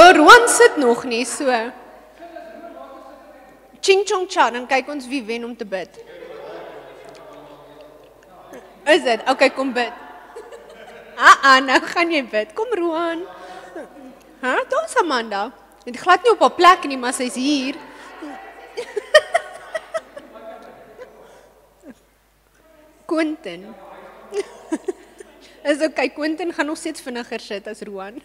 Roan sit nog nie, so. Ching chong cha, dan kyk ons wie wen om te bid. Is dit? Okay, kom bid. Nou gaan jy bid. Kom Roan. Daar is Amanda. Het glad nie op haar plek nie, maar sy is hier. Quentin. Is okay, Quentin gaan nog steeds vinniger sit as Roan.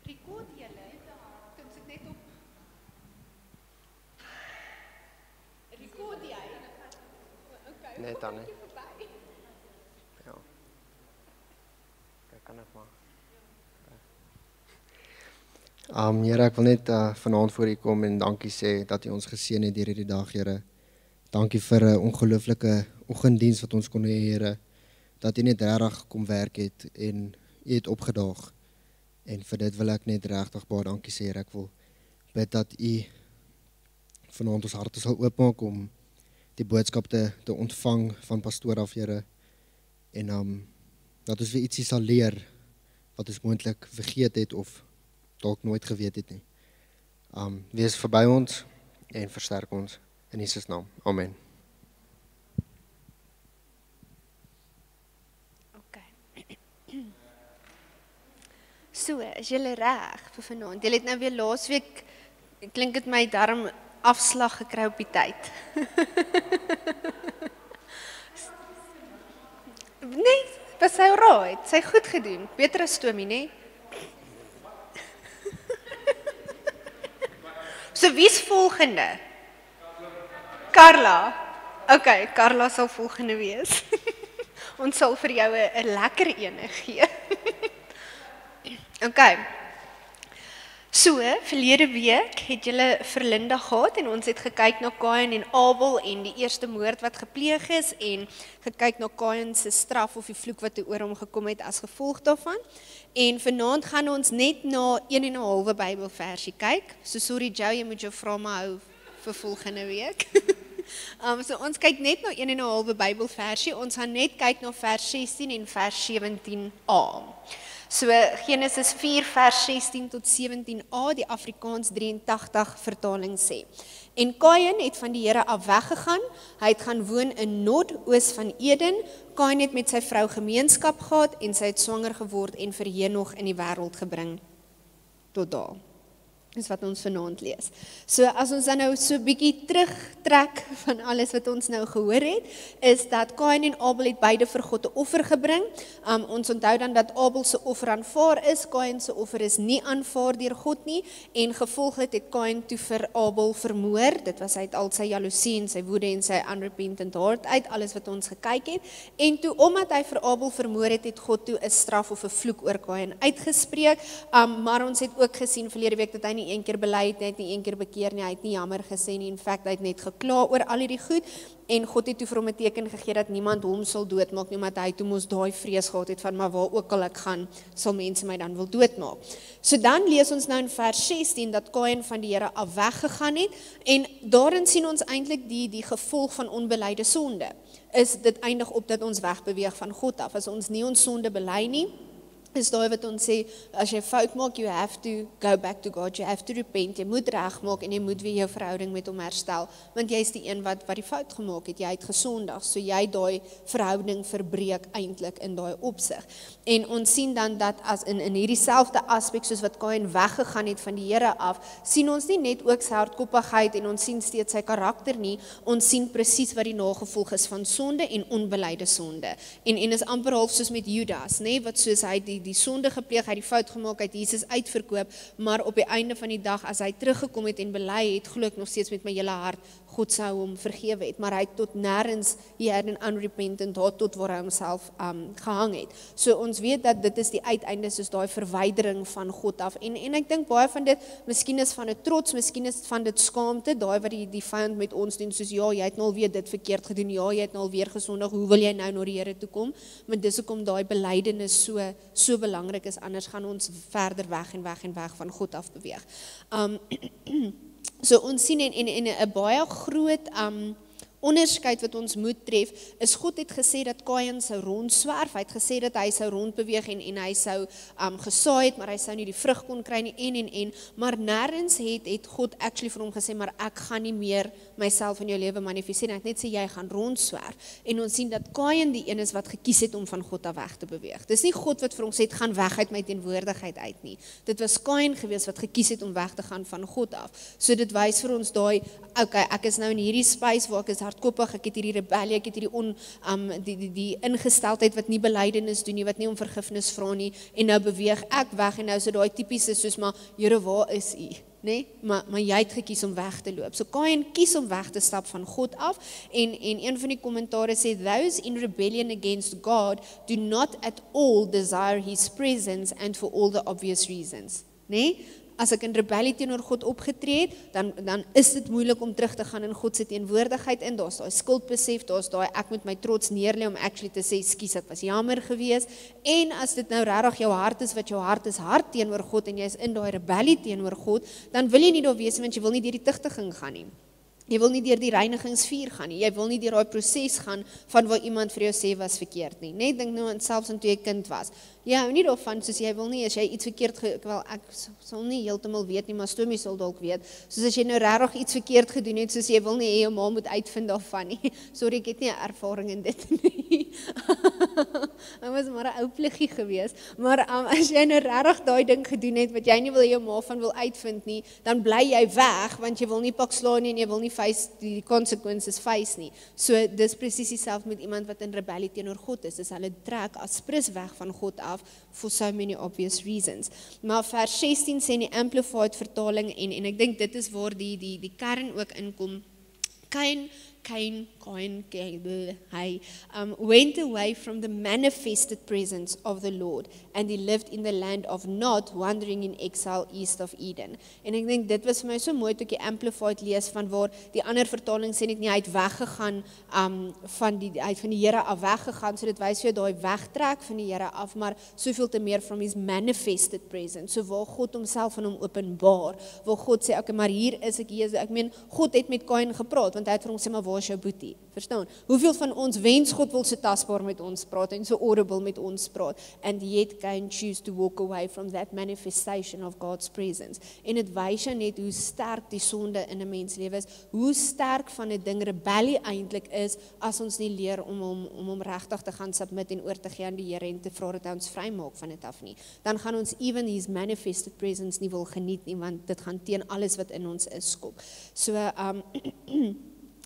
Record julle, kan sit net op. Record jy? Okay. Net dan nie. Ja. Kyk kan ek maar. Here, ek wil net vanaand voor U kom en dankie sê dat U ons geseën het deur hierdie dag, Here. Dankie vir 'n ongelooflike oggenddiens wat ons kon hê, Here. Dat U net regtig kom werk het en U het opgedaag. En vir dit wil ek net regtig baie dankie sê, Here. Ek wil bid dat U vanaand ons harte sal oopmaak om die boodskap te ontvang van pastoor af, Here. En dat ons weer ietsie sal leer wat ons moontlik vergeet het of dalk nooit geweet het nie. Wees verby ons en versterk ons in Jesus naam. Amen. Okay. So, is julle reg vir vanaand? Julle het nou weer laasweek, klink dit my darm afslag gekry op die tyd. Nee, was sy alright, sy goed gedoen. Beter as Tommy, nee? So wie's volgende? Carla. Okay, Carla sal volgende wees. Ons sal vir jou 'n lekker ene gee. Okay. So, verlede week het julle vir Linda gehad en ons het gekyk na Kain en Abel en die eerste moord wat gepleeg is en gekyk na Kain se straf of die vloek wat oor hom gekom het as gevolg daarvan. En vanaand gaan ons net na 1 en 'n halwe Bybelversie kyk. So sorry Joe, jy moet jou vrae maar hou vir volgende week. So ons kyk net na 1 en 'n halwe Bybelversie. Ons gaan net kyk na vers 16 en vers 17a. So Genesis 4 vers 16 tot 17a, die Afrikaans 83 vertaling sê. En Kain het van die Here af weggegaan, hy het gaan woon in noordoos van Eden. Kain het met sy vrou gemeenskap gehad en sy het swanger geword en vir Henog in die wêreld gebring. Tot daar. Dis wat ons vanaand lees. So as ons dan nou so bietjie terugtrek van alles wat ons nou gehoor het, is dat Kain en Abel het beide vir God 'n offer gebring. Ons onthou dan dat Abel se offer aanvaar is, Kain se offer is nie aanvaar deur God nie en gevolglik het Kain toe vir Abel vermoor. Dit was uit al sy jaloesie en sy woede en sy unrepentant heart uit alles wat ons gekyk het. En toe omdat hy vir Abel vermoor het, het God toe 'n straf of 'n vloek oor Kain uitgespreek. Maar ons het ook gesien verlede week dat hy nie een keer bely het, hy het nie een keer bekeer nie, hy het nie jammer gesê nie, in feite hy het net gekla oor al hierdie goed, en God het toe vir hom 'n teken gegee dat niemand hom sal doodmaak nie, omdat hy toe mos daai vrees gehad het van, maar waar ook al ek gaan, sal mense my dan wil doodmaak. So dan lees ons nou in vers 16, dat Kain van die Here af weggegaan het, en daarin sien ons eintlik die gevolg van onbelyde sonde, is dit eindig op dat ons wegbeweeg van God af, as ons nie ons sonde bely nie, is daai wat ons sê, as jy fout maak, you have to go back to God, you have to repent, jy moet regmaak en jy moet weer jou verhouding met hom herstel, want jy is die een wat die fout gemaak het, jy het gesondig, so jy daai verhouding verbreek eintlik in daai opsig. En ons sien dan dat as in hierdie selfde aspek, soos wat Kain weggegaan het van die Here af, sien ons nie net ook sy hardkoppigheid en ons sien steeds sy karakter nie, ons sien presies wat die nagevolg is van sonde en onbelyde sonde. En is amper half soos met Judas, nee, wat soos hy die sonde gepleeg, hy die fout gemaak, hy het Jesus uitverkoop, maar op die einde van die dag, as hy teruggekom het en bely het, glo ek nog steeds met my hele hart, God sou hom vergewe het, maar hy het tot nêrens, hy het 'n unrepentant heart, tot waar hy homself gehang het. So ons weet dat dit is die uiteinde, soos daai verwydering van God af, en ek dink baie van dit, miskien is van 'n trots, miskien is van dit skaamte, daai wat die vyand met ons doen, soos ja, jy het nou alweer dit verkeerd gedoen, ja, jy het nou alweer gesondig, hoe wil jy nou na die Here toe kom? Maar dis hoekom daai belydenis so belangrik is, anders gaan ons verder weg van God af beweeg. So ons sien in 'n baie groot onderskeid wat ons moet tref, is God het gesê dat Kain sou rondswerf, hy het gesê dat hy sou rondbeweeg en hy sou gesaai het, maar hy sou nie die vrug kon kry nie, maar nêrens het God actually vir hom gesê, maar ek gaan nie meer myself in jou lewe manifesteer, ek net sê jy gaan rondswerf, en ons sien dat Kain die een is wat gekies het om van God af weg te beweeg. Dis nie God wat vir ons het, gaan weg uit my teenwoordigheid uit nie. Dit was Kain gewees wat gekies het om weg te gaan van God af. So dit wys vir ons daai, okay, ek is nou in hierdie space waar ek is hardkoppig, ek het hierdie rebellie, ek het hierdie die ingesteldheid wat nie belydenis doen nie, wat nie om vergifnis vra nie, en nou beweeg ek weg, en nou so daai tipies is soos, maar Here, waar is U? Nee, maar jy het gekies om weg te loop. So Kain kies om weg te stap van God af, en een van die kommentare sê, those in rebellion against God do not at all desire His presence and for all the obvious reasons. Nee, as ek in rebellie teenoor God opgetree het, dan is dit moeilik om terug te gaan in God se teenwoordigheid in, daar's daai skuldbesef, daar's daai ek moet my trots neerlê om actually te sê, skus, ek was jammer gewees, en as dit nou regtig jou hart is, wat jou hart is hard teenoor God, en jy is in daai rebellie teenoor God, dan wil jy nie daar wees, want jy wil nie deur die tugtiging gaan nie. Jy wil nie deur die reinigingsvuur gaan nie, jy wil nie deur daai proses gaan, van waar iemand vir jou sê was verkeerd nie. Net dink nou aan selfs aan toe jy kind was. Jy hou nie daarvan, soos jy wil nie, as jy iets verkeerd, wel ek sal nie heeltemal weet nie, maar Stomie sal dalk weet, soos as jy nou regtig iets verkeerd gedoen het, soos jy wil nie, jou ma moet uitvind daarvan nie. Sorry, ek het nie 'n ervaring in dit nie. Ek was maar 'n ou pliggie gewees, maar as jy nou regtig daai ding gedoen het, wat jy nie wil jou ma van wil uitvind nie, dan bly jy weg, want jy wil nie pak slaan nie, en jy wil nie face die consequences face nie. So dis presies dieselfde met iemand wat in rebellie teenoor God is. Dis hulle trek as prins weg van God af for so many obvious reasons. Maar vers 16 sê in die Amplified vertaling, en ek dink dit is waar die kern ook inkom. Cain went away from the manifested presence of the Lord, and he lived in the land of Nod, wandering in exile east of Eden. En ek dink dit was vir my so mooi toe ek die Amplified lees, van waar die ander vertaling sê net nie, hy het weggegaan, hy het van die Here af weggegaan, so dit wys vir jou daai wegtrek van die Here af, maar soveel te meer from his manifested presence, so waar God homself aan hom openbaar, waar God sê, okay, maar hier is ek, ek meen, God het met Kain gepraat, want hy het vir hom sê, maar waar is jou boetie? Verstaan? Hoeveel van ons wens God wil so tasbaar met ons praat, en so audible met ons praat, and yet Cain choose to walk away from that manifestation of God's presence. En dit wys jou net hoe sterk die sonde in 'n mens lewe is, hoe sterk van 'n ding rebellie eintlik is, as ons nie leer om hom regtig te gaan submit en oor te gee aan die Here, en te vra dat hy ons vrymaak van dit af nie. Dan gaan ons even his manifested presence nie wil geniet nie, want dit gaan teen alles wat in ons is skop. So,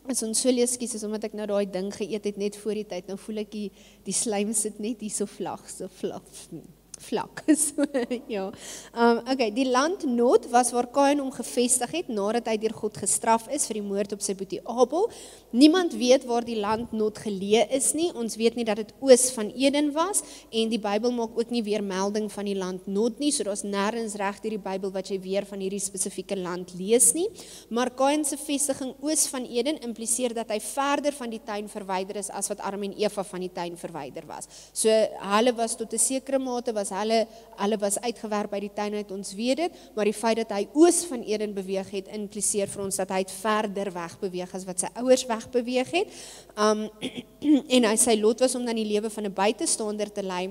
as ons so lees, skies, is omdat ek nou daai ding geëet het net voor die tyd, nou voel ek die slijm sit net hier so vlak. So, ja. Okay, die land Nod was waar Kain hom gevestig het, nadat hy deur God gestraf is vir die moord op sy boetie Abel. Niemand weet waar die land Nod geleë is nie, ons weet nie dat dit oos van Eden was, en die Bybel maak ook nie weer melding van die land Nod nie, so daar's nêrens reg deur die Bybel wat jy weer van hierdie spesifieke land lees nie, maar Kain se vestiging oos van Eden impliseer dat hy verder van die tuin verwyder is, as wat Adam en Eva van die tuin verwyder was. So, hulle was tot 'n sekere mate, hulle was uitgewerp by die tuin uit, ons weet dit, maar die feit dat hy oos van Eden beweeg het, impliseer vir ons dat hy het verder weg beweeg as wat sy ouers weg beweeg het, en sy lot was om dan die lewe van 'n buitestander te lei,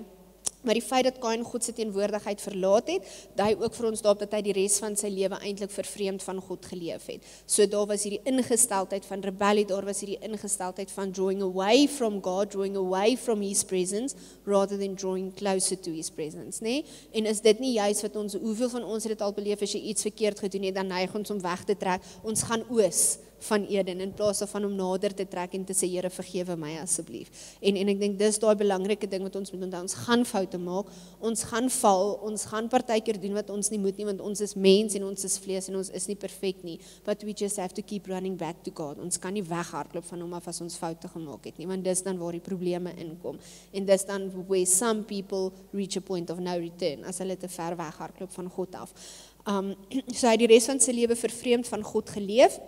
maar die feit dat Kain God se teenwoordigheid verlaat het, dui ook vir ons daarop dat hy die res van sy lewe eintlik vervreemd van God geleef het. So daar was hierdie ingesteldheid van rebellie, daar was hierdie ingesteldheid van drawing away from God, drawing away from His presence, rather than drawing closer to His presence, nee? En is dit nie juist wat ons, hoeveel van ons het dit al beleef, as jy iets verkeerd gedoen het, dan neig ons om weg te trek, ons gaan oos van Eden, in plaas van om nader te trek en te sê, Here, vergewe my asseblief. En ek dink dis daai belangrike ding wat ons moet onthou, ons gaan foute maak, ons gaan val, ons gaan partykeer doen wat ons nie moet nie, want ons is mens en ons is vlees en ons is nie perfek nie, but we just have to keep running back to God. Ons kan nie weghardloop van hom af as ons foute gemaak het nie, want dis dan waar die probleme inkom, en dis dan where some people reach a point of no return, as hulle te ver weghardloop van God af. So hy die res van sy lewe vervreemd van God geleef,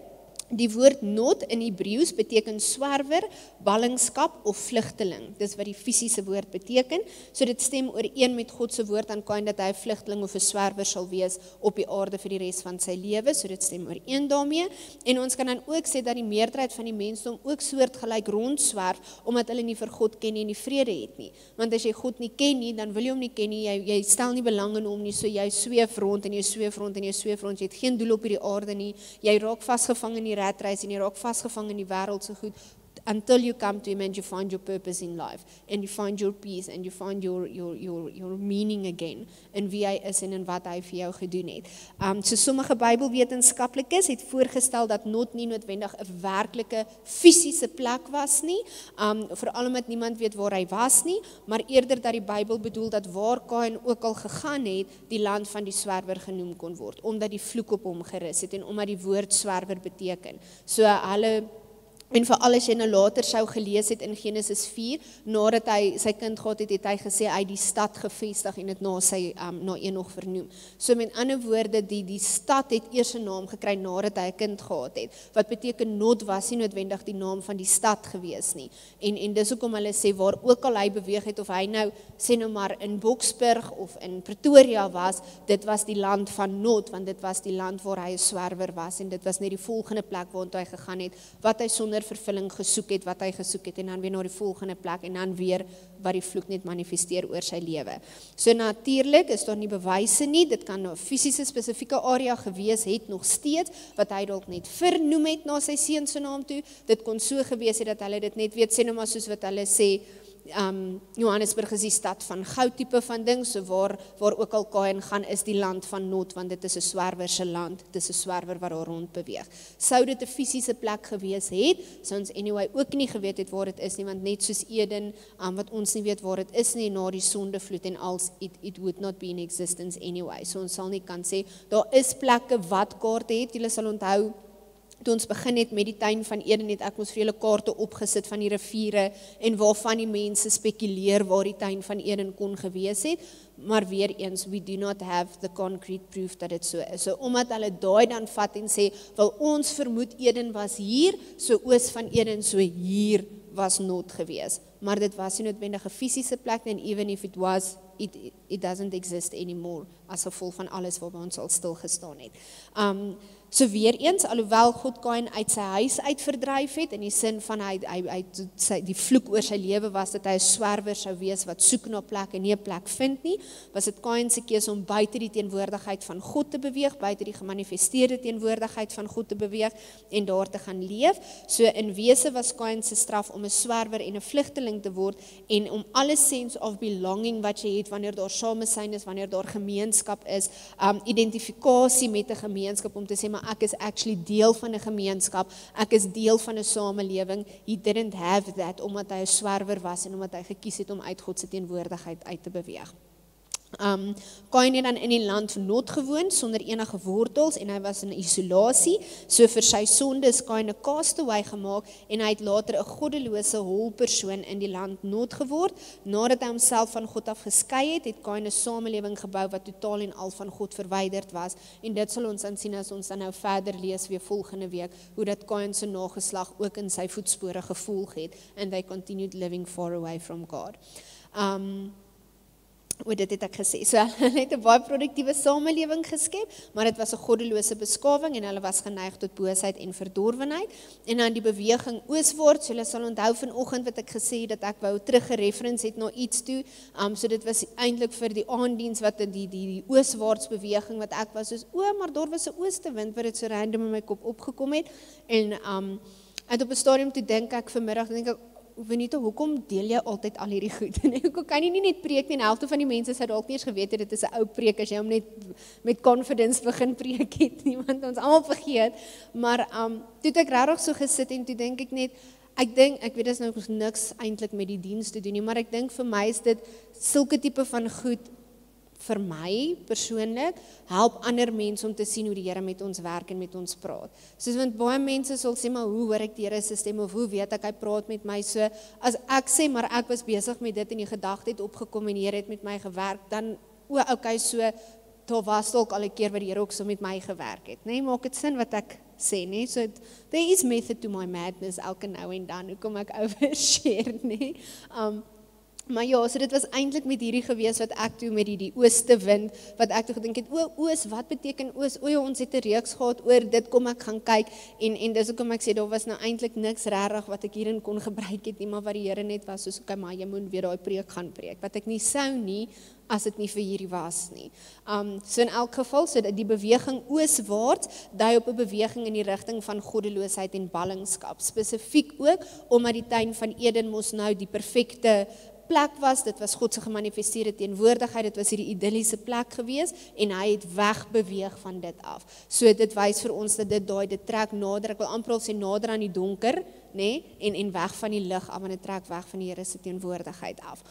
Die woord not in Hebreëus beteken swerwer, ballingskap of vlugteling. Dis wat die fisiese woord beteken. So dit stem ooreen met God se woord aan Kain dat hy 'n vlugteling of 'n swerwer sal wees op die aarde vir die res van sy lewe. So dit stem ooreen daarmee. En ons kan dan ook sê dat die meerderheid van die mensdom ook soortgelyk rondswerf omdat hulle nie vir God ken nie en nie vrede het nie. Want as jy God nie ken nie, dan wil jy hom nie ken nie. Jy stel nie belang in hom nie. So jy sweef rond en jy sweef rond en jy sweef rond. Jy het geen doel op hierdie aarde nie. Jy raak vasgevang in die ratreis en jy raak vasgevang in die wêreld so goed until you come to him and you find your purpose in life and you find your peace and you find your meaning again in wie hy is en in wat hy vir jou gedoen het. So sommige Bybelwetenskaplikes het voorgestel dat not nie noodwendig 'n werklike fisiese plek was nie, veral omdat niemand weet waar hy was nie, maar eerder dat die Bybel bedoel dat waar Kain ook al gegaan het, die land van die swerwer genoem kon word, omdat die vloek op hom gerus het en omdat die woord swerwer beteken. So hulle En veral as jy nou later sou gelees het in Genesis 4, nadat hy sy kind gehad het, het hy gesê hy die stad gevestig en dit na Enog vernoem. So met ander woorde, die stad het eers 'n naam gekry nadat hy 'n kind gehad het. Wat beteken Not was nie noodwendig die naam van die stad gewees nie. En dis hoekom hulle sê waar ook al hy beweeg het, of hy nou sê nou maar in Boksburg of in Pretoria was, dit was die land van Not, want dit was die land waar hy 'n swerwer was en dit was net die volgende plek waartoe hy gegaan het, wat hy sonder vervulling gesoek het, wat hy gesoek het, en dan weer na die volgende plek, en dan weer wat die vloek net manifesteer oor sy lewe. So natuurlik is daar nie bewyse nie, dit kan 'n fisiese spesifieke area gewees het nog steeds, wat hy dalk net vernoem het na sy seun se naam toe, dit kon so gewees het dat hulle dit net weet, sê nou maar soos wat hulle sê, Johannesburg is die stad van goud tipe van ding, so waar ook al Kain gaan is die land van Not, want dit is 'n swerwer se land, dit is 'n swerwer wat daar rond beweeg. Sou dit 'n fisiese plek gewees het, sou ons anyway ook nie geweet het waar dit is nie, want net soos Eden, wat ons nie weet waar dit is nie, na die sondevloed en als, it would not be in existence anyway, so ons sal nie kan sê, daar is plekke wat kaarte het, julle sal onthou, toe ons begin het met die tuin van Eden, het ek ons vir julle kaarte opgesit van die riviere en waarvan die mense spekuleer waar die tuin van Eden kon gewees het, maar weer eens, we do not have the concrete proof dat dit so is. So omdat hulle daai dan vat en sê, wel ons vermoed Eden was hier, so oos van Eden, so hier was Not gewees. Maar dit was nie noodwendig 'n fisiese plek, en even if it was, it doesn't exist anymore, as gevolg van alles waarby ons al stil gestaan het. So weer eens, alhoewel God Kain uit sy huis uit verdryf het, in die sin van die vloek oor sy lewe was, dat hy 'n swerwer sou wees, wat soek na plek en nie 'n plek vind nie, was dit Kain se keuse om buite die teenwoordigheid van God te beweeg, buite die gemanifesteerde teenwoordigheid van God te beweeg, en daar te gaan leef. So in wese was Kain se straf om 'n swerwer en 'n vlugteling te word, en om alle sense of belonging wat jy het, wanneer daar samesyn is, wanneer daar gemeenskap is, identifikasie met 'n gemeenskap, om te sê, maar ek is actually deel van 'n gemeenskap, ek is deel van 'n samelewing. He didn't have that, omdat hy 'n swerwer was, en omdat hy gekies het om uit God se teenwoordigheid uit te beweeg. Kain het dan in die land van Not gewoon, sonder enige wortels, en hy was in isolasie, so vir sy sonde is Kain 'n castaway gemaak, en hy het later 'n goddelose holpersoon in die land Not geword. Nadat hy homself van God af geskei het, het Kain 'n samelewing gebou wat totaal en al van God verwyderd was, en dit sal ons dan sien as ons dan nou verder lees weer volgende week, hoe dat Kain se nageslag ook in sy voetspore gevolg het, and they continued living far away from God. Dit het ek gesê, so hulle het 'n baie produktiewe samelewing geskep, maar dit was 'n goddelose beskawing, en hulle was geneig tot boosheid en verdorwenheid, en dan die beweging ooswaarts, julle sal onthou vanoggend wat ek gesê het, dat ek wou teruggereference het na iets toe, so dit was eintlik vir die aanddiens, wat die ooswaarts beweging, wat ek was, soos, maar daar was 'n oostewind, wat het so random in my kop opgekom het, en op 'n stadium toe dink ek vanmiddag, Venita, hoekom deel jy altyd al hierdie goed? En hoekom kan jy nie net preek nie? En helfte van die mense sou dalk nie eens geweet het, dit is 'n ou preek, as jy hom net met confidence begin preek het nie, want ons almal vergeet. Maar toe het ek regtig so gesit, en toe dink ek net, ek weet dit is nou niks eintlik met die diens te doen nie, maar ek dink vir my is dit sulke tipe van goed, vir my persoonlik, help ander mense om te sien hoe die Here met ons werk en met ons praat. Soos want baie mense sal sê, maar hoe hoor ek die Here se stem, of hoe weet ek hy praat met my? So as ek sê, maar ek was besig met dit en die gedagte het opgekom en die Here het met my gewerk, dan okay, so daar was dalk al 'n keer wat die Here ook so met my gewerk het, nee, maak dit sin wat ek sê, nee. So there is method to my madness elke nou en dan, hoekom ek overshare, nee. Maar ja, so dit was eintlik met hierdie gewees wat ek toe met die ooste wind, wat ek toe gedink het, oos, wat beteken oos? O ja, ons het 'n reeks gehad oor dit, kom ek gaan kyk, en dis hoekom ek sê, daar was nou eintlik niks regtig wat ek hierin kon gebruik het nie, maar wat die Here net was, soos, okay, maar jy moet weer daai preek gaan preek, wat ek nie sou nie, as dit nie vir hierdie was nie. So in elk geval, so dat die beweging ooswaarts, dui op 'n beweging in die rigting van goddeloosheid en ballingskap, spesifiek ook, omdat die tuin van Eden mos nou die perfekte plek was, dit was God se gemanifesteerde teenwoordigheid, dit was hierdie idilliese plek gewees, en hy het wegbeweeg van dit af. So dit wys vir ons dat dit trek nader, ek wil amper al sê nader aan die donker, nee, en weg van die lig af, want dit trek weg van die Here se teenwoordigheid af.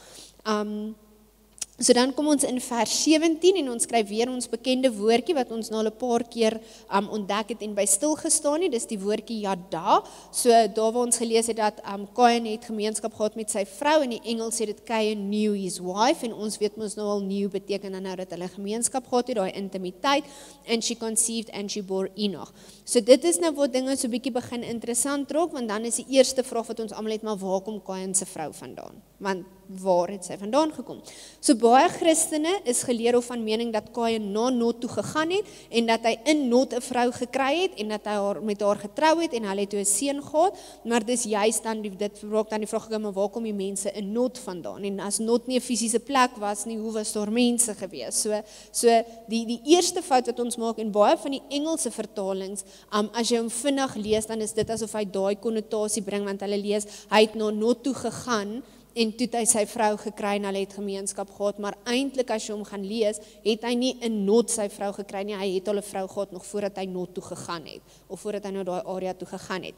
So dan kom ons in vers 17 en ons skryf weer ons bekende woordjie wat ons nou al 'n paar keer ontdek het en by stil gestaan het, dis die woordjie yada. So daar waar ons gelees het dat Cain het gemeenskap gehad met sy vrou, in die Engels sê dit Cain knew his wife, en ons weet mos nou al new beteken dan nou dat hulle gemeenskap gehad het, daai intimiteit, and she conceived and she bore Enoch. So dit is nou waar dinge so bietjie begin interessant raak, want dan is die eerste vraag wat ons almal het, maar waar kom Cain se vrou vandaan? Want waar het sy vandaan gekom? So baie Christene is geleer of van mening dat Cain na Not toe gegaan het, en dat hy in Not 'n vrou gekry het, en dat hy met haar getrou het, en hulle het toe 'n seun gehad, maar dis juist dan, dit raak dan die vraag gekom, maar waar kom die mense in Not vandaan? En as Not nie 'n fisiese plek was nie, hoe was daar mense gewees? So die eerste fout wat ons maak, en baie van die Engelse vertalings, as jy hom vinnig lees, dan is dit asof hy daai konnotasie bring, want hulle lees, hy het na Not toe gegaan, en toe het hy sy vrou gekry en hulle het gemeenskap gehad, maar eintlik as jy hom gaan lees, het hy nie in Not sy vrou gekry nie, hy het al 'n vrou gehad nog voordat hy Not toe gegaan het, of voordat hy na daai area toe gegaan het.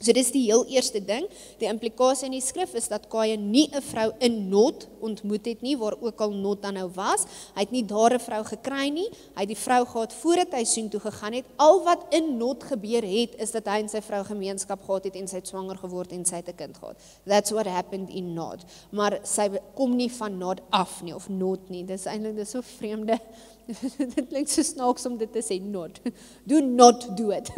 So dis die heel eerste ding, die implikasie in die skrif is dat Cain nie 'n vrou in Not ontmoet het nie, waar ook al Not dan nou was, hy het nie daar 'n vrou gekry nie, hy het die vrou gehad voordat hy soen toe gegaan het, al wat in Not gebeur het, is dat hy en sy vrou gemeenskap gehad het, en sy het swanger geword, en sy het 'n kind gehad. That's what happened in Not, maar sy kom nie van Not af nie, of Not nie, dis eintlik so vreemde, dit klink so snaaks om dit te sê, not. Do not do it.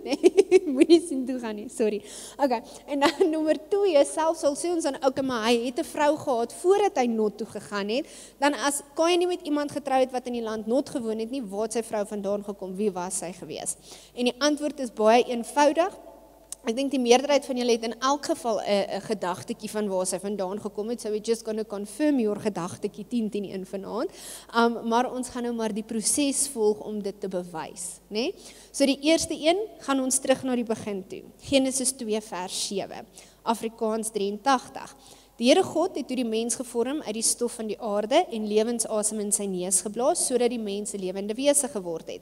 Nee, moet nie sien toe gaan nie, sorry. Okay, en dan nommer 2, selfs al sê ons dan, okay, maar hy het 'n vrou gehad voordat hy Not toe gegaan het, dan as Cain nie met iemand getrou het wat in die land Not gewoon het nie, waar het sy vrou vandaan gekom, wie was sy gewees? En die antwoord is baie eenvoudig. Ek dink die meerderheid van julle het in elk geval 'n gedagtetjie van waar sy vandaan gekom het, so we're just going to confirm your gedagtetjie 10-10-1 vanaand, maar ons gaan nou maar die proses volg om dit te bewys, né? So die eerste een, gaan ons terug na die begin toe, Genesis 2 vers 7, Afrikaans 83. Die Here God het toe die mens gevorm uit die stof van die aarde en lewensasem in sy neus geblaas, sodat die mens 'n lewende wese geword het.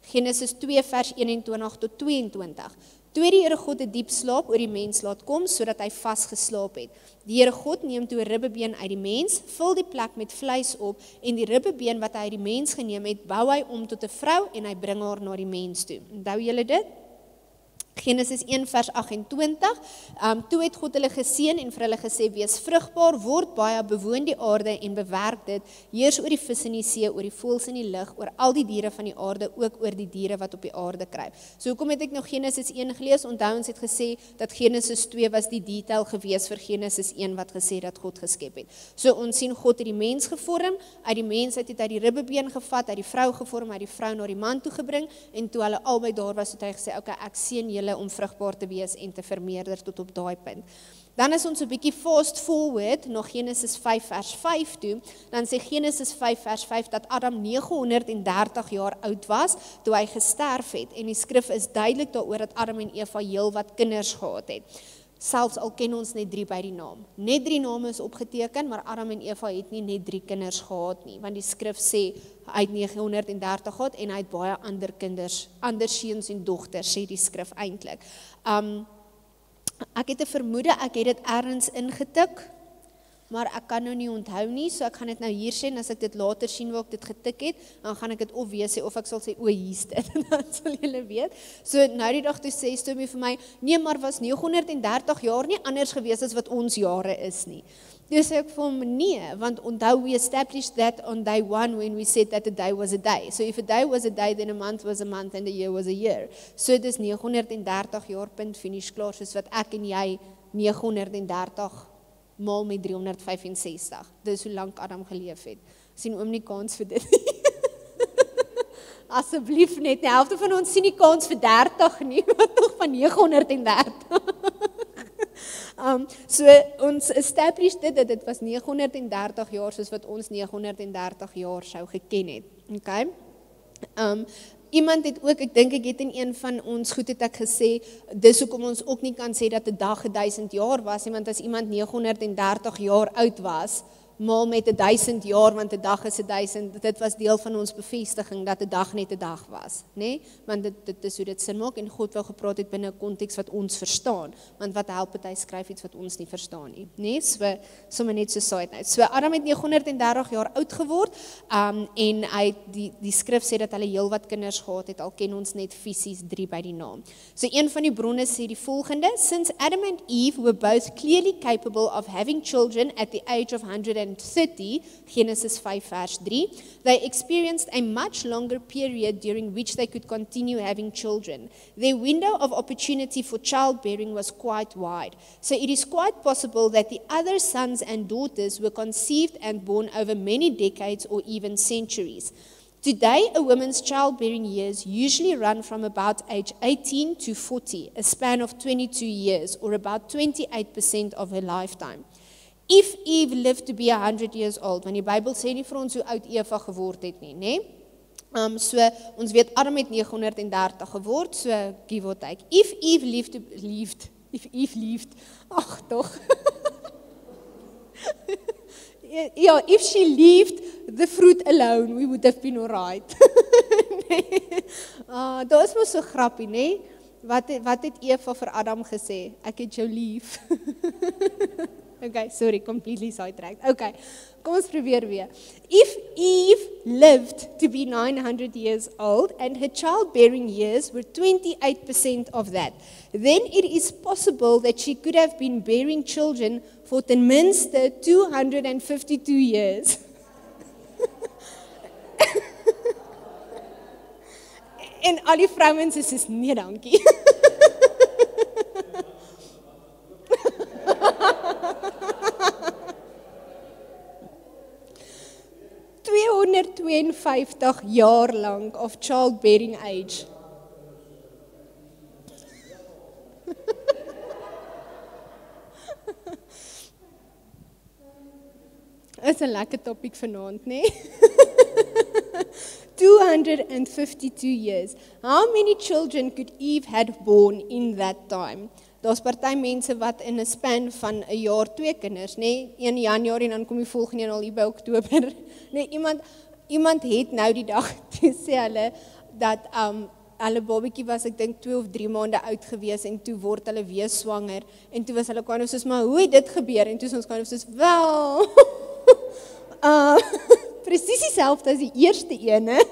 Genesis 2 vers 21 tot 22. Toe die Here God 'n diep slaap oor die mens laat kom, sodat hy vasgeslaap het. Die Here God neem toe 'n ribbebeen uit die mens, vul die plek met vleis op, en die ribbebeen wat hy uit die mens geneem het, bou hy om tot 'n vrou, en hy bring haar na die mens toe. Onthou julle dit? Genesis 1 vers 28, toe het God hulle geseën en vir hulle gesê, wees vrugbaar, word baie, bewoon die aarde en bewerk dit, heers oor die vis in die see, oor die voëls in die lug, oor al die diere van die aarde, ook oor die diere wat op die aarde kruip. So hoekom het ek nog Genesis 1 gelees? Onthou ons het gesê dat Genesis 2 was die detail gewees vir Genesis 1 wat gesê dat God geskep het. So ons sien God het die mens gevorm, uit die mens het hy die ribbebeen gevat, uit die vrou gevorm, uit die vrou na die man toe gebring, en toe hulle albei daar was, het hy gesê, okay, ek seën julle om vrugbaar te wees en te vermeerder tot op daai punt. Dan is ons 'n bietjie fast forward na Genesis 5 vers 5 toe, dan sê Genesis 5 vers 5 dat Adam 930 jaar oud was toe hy gesterf het, en die skrif is duidelik daaroor dat Adam en Eva heelwat kinders gehad het. Selfs al ken ons net 3 by die naam. Net 3 name is opgeteken, maar Adam en Eva het nie net 3 kinders gehad nie, want die skrif sê, hy het 930 gehad, en hy het baie ander kinders, ander seuns en dogters, sê die skrif eintlik. Ek het 'n vermoede, ek het dit ergens ingetik, maar ek kan nou nie onthou nie, so ek gaan dit nou hier sê, en as ek dit later sien waar ek dit getik het, dan gaan ek dit of weer sê, of ek sal sê, o, hier is dit, en dan sal julle weet. So nou die dag toe sê Stomie vir my, nee, maar was 930 jaar nie anders gewees as wat ons jare is nie. Toe sê ek vir hom, nee, want onthou, we established that on day 1 when we said that a day was a day. So if a day was a day, then a month was a month and a year was a year. So dis 930 jaar, punt, finish, klaar, soos wat ek en jy 930 maal met 365. Dis hoe lang Adam geleef het. Sien oom nie kans vir dit nie. Asseblief net, die helfte van ons sien nie kans vir 30 nie, wat nog van 930. So ons established dit was 930 jaar, soos wat ons 930 jaar sou geken het. Okay? Iemand het ook, ek dink ek het in een van ons goed het ek gesê, dis hoekom ons ook nie kan sê dat 'n dag 1000 jaar was, want as iemand 930 jaar oud was, maal met 1000 jaar, want 'n dag is 1000, dit was deel van ons bevestiging, dat 'n dag net 'n dag was, né? Want dit is hoe dit sin maak, en God wou gepraat het binne 'n konteks wat ons verstaan, want wat help het hy skryf iets wat ons nie verstaan nie, né? So, sommer net so side note. So, Adam het 930 jaar oud geword, en hy, die skrif sê dat hulle heel wat kinders gehad het, al ken ons net fisies 3 by die naam. So, een van die bronne sê die volgende, since Adam and Eve were both clearly capable of having children at the age of 130, Genesis 5 verse 3, they experienced a much longer period during which they could continue having children. Their window of opportunity for childbearing was quite wide. So it is quite possible that the other sons and daughters were conceived and born over many decades or even centuries. Today, a woman's childbearing years usually run from about age 18 to 40, a span of 22 years, or about 28% of her lifetime. If Eve lived to be 100 years old, want die Bybel sê nie vir ons hoe oud Eva geword het nie, né? So, ons weet Adam het 930 geword, so give or take. If Eve lived, ag toch. Ja, if she left the fruit alone, we would have been alright. Nee. Daar is mos so grappie, né? Wat het Eva vir Adam gesê? Ek het jou lief. Okay, sorry, completely sidetracked. Okay, kom ons probeer weer. If Eve lived to be 900 years old and her childbearing years were 28% of that, then it is possible that she could have been bearing children for ten minste 252 years. En al die vrouens is nee, dankie. 252 jaar lang of childbearing age. Is 'n lekker topik vanaand, né? 252 years. How many children could Eve had born in that time? Daar's party mense wat in 'n span van 'n jaar 2 kinders, nê? 1 Januarie en dan kom die volgende een al hier by Oktober. Nee, iemand het nou die dag toe sê hulle dat hulle babatjie was, ek dink 2 of 3 maande oud gewees en toe word hulle weer swanger en toe was hulle kind of soos, maar hoe het dit gebeur? En toe is ons kind of soos, wel, presies dieselfde as die eerste ene.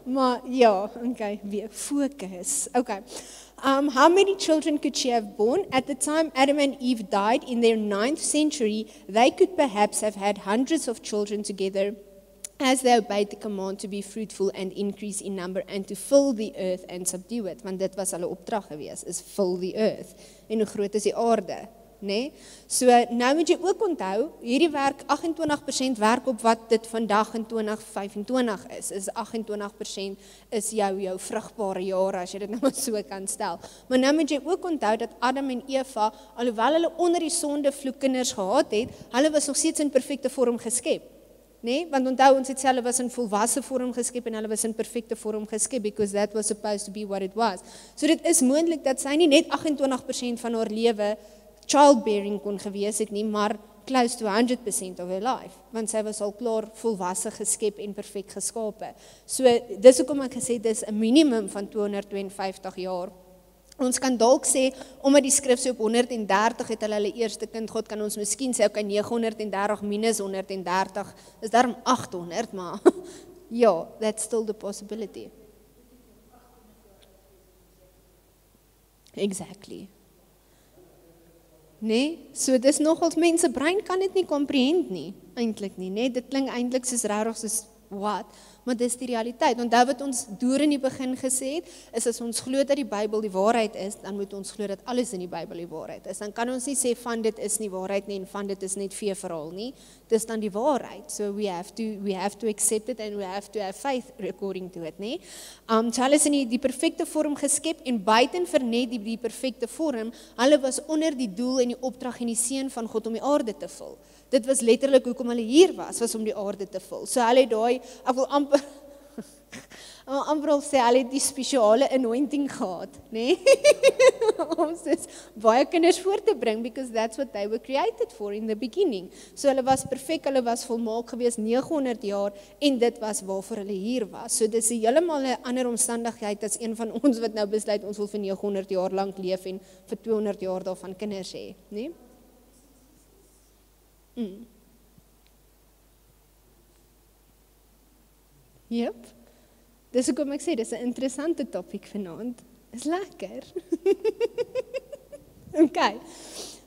Maar ja, okay, weer focus. Okay. How many children could she have born? At the time Adam and Eve died in their 9th century, they could perhaps have had hundreds of children together as they obeyed the command to be fruitful and increase in number and to fill the earth and subdue it. Want dit was hulle opdrag gewees, is fill the earth. En hoe groot is die aarde? Nee? So, nou moet jy ook onthou, hierdie werk, 28% werk op wat dit vandag in 2025 is 28% is jou vrugbare jare, as jy dit nou so kan stel. Maar nou moet jy ook onthou dat Adam en Eva, alhoewel hulle onder die sondevloek kinders gehad het, hulle was nog steeds in perfekte vorm geskep. Nee? Want onthou, ons het sê hulle was in volwasse vorm geskep en hulle was in perfekte vorm geskep, because that was supposed to be what it was. So dit is moontlik dat sy nie net 28% van haar lewe childbearing kon gewees het nie, maar close to 100% of her life, want sy was al klaar volwasse geskep en perfek geskape. So, dis hoekom ek gesê, dis 'n minimum van 252 jaar Ons kan dalk sê, omdat die skrif sê op 130 het hulle eerste kind God, kan ons miskien sê, okay, 930 minus 130, is daarom 800, maar ja, that's still the possibility. Exactly. Nee, so dis nogals mense brein kan dit nie comprehend nie, eintlik nie, nee, dit klink eintlik soos regtig soos wat, maar dis die realiteit. Onthou wat ons deur in die begin gesê het, is as ons glo dat die Bybel die waarheid is, dan moet ons glo dat alles in die Bybel die waarheid is. Dan kan ons nie sê van dit is nie waarheid nie en van dit is net veeverhaal nie. Dis dan die waarheid. So we have to accept it and we have to have faith according to it, nee. So hulle is in die perfekte vorm geskep en buiten vir net die perfekte vorm, hulle was onder die doel en die opdrag en die seën van God om die aarde te vul. Dit was letterlik hoekom hulle hier was om die aarde te vul. So hulle het daai, ek wil amper al sê, hulle het die spesiale anointing gehad, nee? Om soos baie kinders voor te bring, because that's what they were created for in the beginning. So hulle was perfek, hulle was volmaak gewees 900 jaar, en dit was waarvoor hulle hier was. So dit is heeltemal 'n ander omstandigheid as een van ons wat nou besluit, ons wil vir 900 jaar lank leef en vir 200 jaar daarvan kinders hê, nee? Yep. Dis hoekom ek sê, dis 'n interessante topik vanaand. Is lekker. Okay.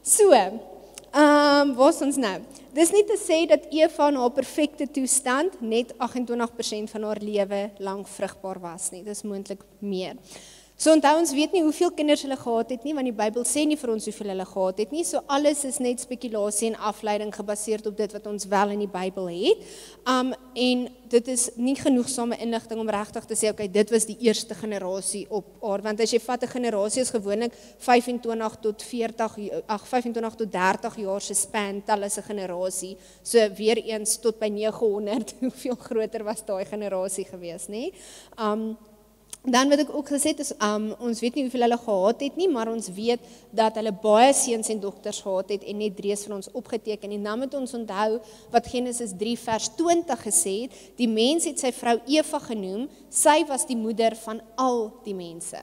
So, waar is ons nou? Dis nie te sê dat Eva in haar perfekte toestand net 28% van haar lewe lank vrugbaar was nie. Dis moontlik meer. So onthou ons weet nie hoeveel kinders hulle gehad het nie, want die Bybel sê nie vir ons hoeveel hulle gehad het nie. So alles is net spekulasie en afleiding gebaseerd op dit wat ons wel in die Bybel het. En dit is nie genoegsame inligting om regtig te sê, okay, dit was die eerste generasie op aarde, want as jy vat 'n generasie is gewoonlik 25 tot 30 jaar se span, tel as 'n generasie. So weer eens tot by 900, hoeveel groter was daai generasie gewees, nê? Dan wat ek ook gesê het is, ons weet nie hoeveel hulle gehad het nie, maar ons weet dat hulle baie seuns en dogters gehad het en net 3 is vir ons opgeteken. En dan moet ons onthou wat Genesis 3 vers 20 gesê het, die mens het sy vrou Eva genoem, sy was die moeder van al die mense.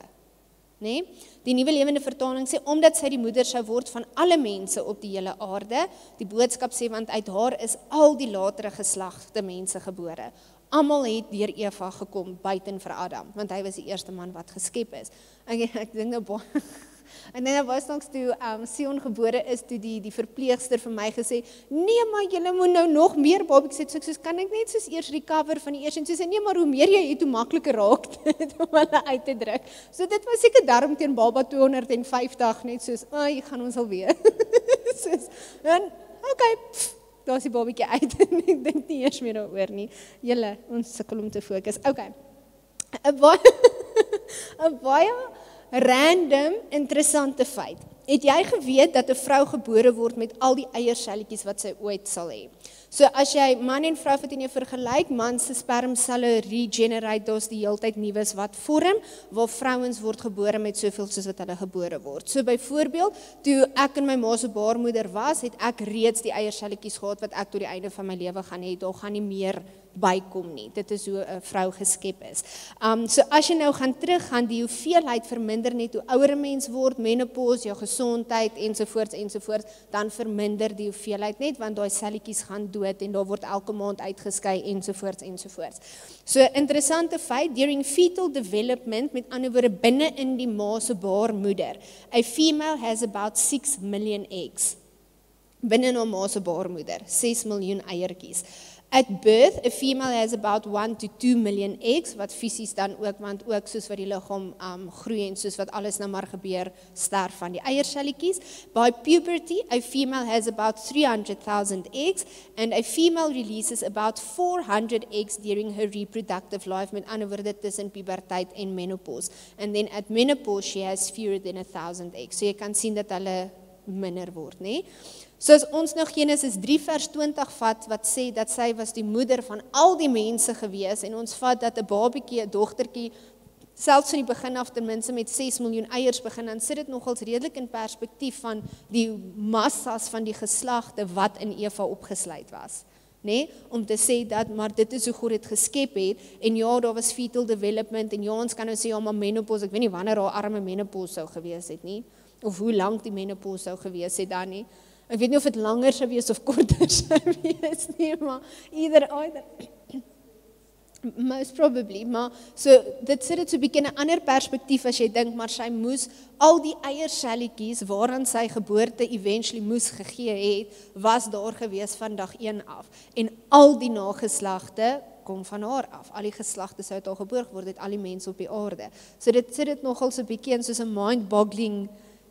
Nee? Die Nuwe Lewende Vertaling sê, omdat sy die moeder sou word van alle mense op die hele aarde, die boodskap sê, want uit haar is al die latere geslagte mense gebore. Almal het deur Eva gekom, buiten vir Adam, want hy was die eerste man wat geskep is. Ek dink nou baie, en dan was langs toe Sion gebore is, toe die verpleegster vir my gesê, nee, maar julle moet nou nog meer babies het, soos kan ek net soos eers recover van die eerste, en soos, nee, maar hoe meer jy het, hoe makliker raak dit, om hulle uit te druk. So dit was seker daarom teen baba 250, net soos, jy gaan ons alweer. Soos, en, okay, daar is die babietjie uit, en ek dink nie eers meer daaroor nie. Julle, ons sukkel om te fokus. Okay, 'n baie random, interessante feit. Het jy geweet dat 'n vrou gebore word met al die eierselletjies wat sy ooit sal hê? So as jy man en vrou wat in jou vergelyk, man se spermselle regenerate, daar's die heeltyd nuus wat vorm, waar vrouens word gebore met soveel soos wat hulle gebore word. So byvoorbeeld, toe ek in my ma se baarmoeder was, het ek reeds die eierselletjies gehad wat ek tot die einde van my lewe gaan hê, daar gaan nie meer bykom nie. Dit is hoe 'n vrou geskep is. So as jy nou gaan teruggaan, die hoeveelheid verminder net hoe ouer 'n mens word, menopause, jou gesondheid ensovoorts, dan verminder die hoeveelheid net, want daai selletjies gaan dood en daar word elke maand uitgeskei ensovoorts. So interessante feit, during fetal development, met ander woorde binne in die ma se baarmoeder, a female has about 6 million eggs. Binne in haar ma se baarmoeder, 6 miljoen eiertjies. At birth, a female has about 1 to 2 million eggs, wat fisies dan ook, want ook soos wat die liggaam groei en soos wat alles nou maar gebeur, sterf van die eierselletjies. By puberty, a female has about 300,000 eggs, and a female releases about 400 eggs during her reproductive life, met ander woorde tussen puberteit en menopause. And then at menopause, she has fewer than 1,000 eggs. So jy kan sien dat hulle minder word, nee? So as ons nou Genesis 3 vers 20 vat, wat sê dat sy was die moeder van al die mense gewees, en ons vat dat 'n babietjie, 'n dogtertjie, selfs van die begin af ten minste met 6 miljoen eiers begin, dan sit dit nogals redelik in perspektief van die massas van die geslagte wat in Eva opgesluit was. Nee, om te sê dat maar dit is hoe God dit geskep het en ja, daar was fetal development en ja, ons kan nou sê ja, maar menopause, ek weet nie wanneer haar arme menopause sou gewees het nie, of hoe lank die menopause sou gewees het dan nie. Ek weet nie of dit langer sou wees of korter sou wees nie, maar either. Most probably, maar so dit sit dit so 'n bietjie in 'n ander perspektief as jy dink, maar sy moes al die eierselletjies waaraan sy geboorte eventually moes gegee het, was daar gewees van dag 1 af. En al die nageslagte kom van haar af. Al die geslagte sou uit haar geboorte geword het, al die mense op die aarde. So dit sit dit nogal so 'n bietjie in soos 'n mind-boggling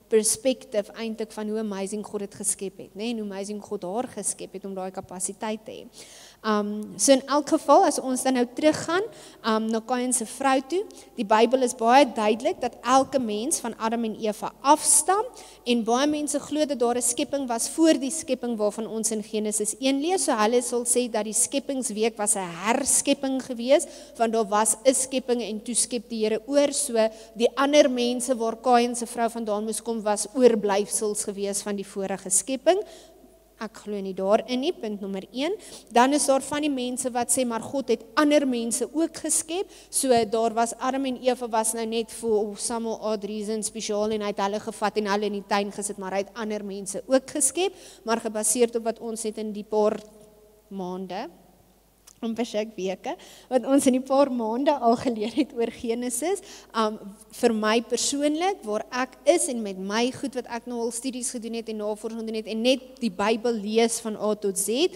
perspective eintlik van hoe amazing God dit geskep het, nee, en hoe amazing God haar geskep het om daai kapasiteit te hê. So in elk geval, as ons dan nou teruggaan na Kain se vrou toe, die Bybel is baie duidelik dat elke mens van Adam en Eva afstam, en baie mense glo dat daar 'n skepping was voor die skepping waarvan ons in Genesis 1 lees, so hulle sal sê dat die skepingsweek was 'n herskepping gewees, want daar was 'n skepping en toe skep die Here oor, so die ander mense waar Kain se vrou vandaan moes kom, was oorblyfsels gewees van die vorige skepping. Ek glo nie daarin nie, punt nommer 1. Dan is daar van die mense wat sê, maar God het ander mense ook geskep, so daar was Adam en Eva was nou net for some odd reason spesiaal en hy het hulle gevat en hulle in die tuin gesit, maar hy het ander mense ook geskep, maar gebaseerd op wat ons het in die paar maande, weke, wat ons in die paar maande al geleer het oor Genesis, vir my persoonlik, waar ek is en met my goed wat ek nou al studies gedoen het en navorsing gedoen het en net die Bybel lees van A tot Z,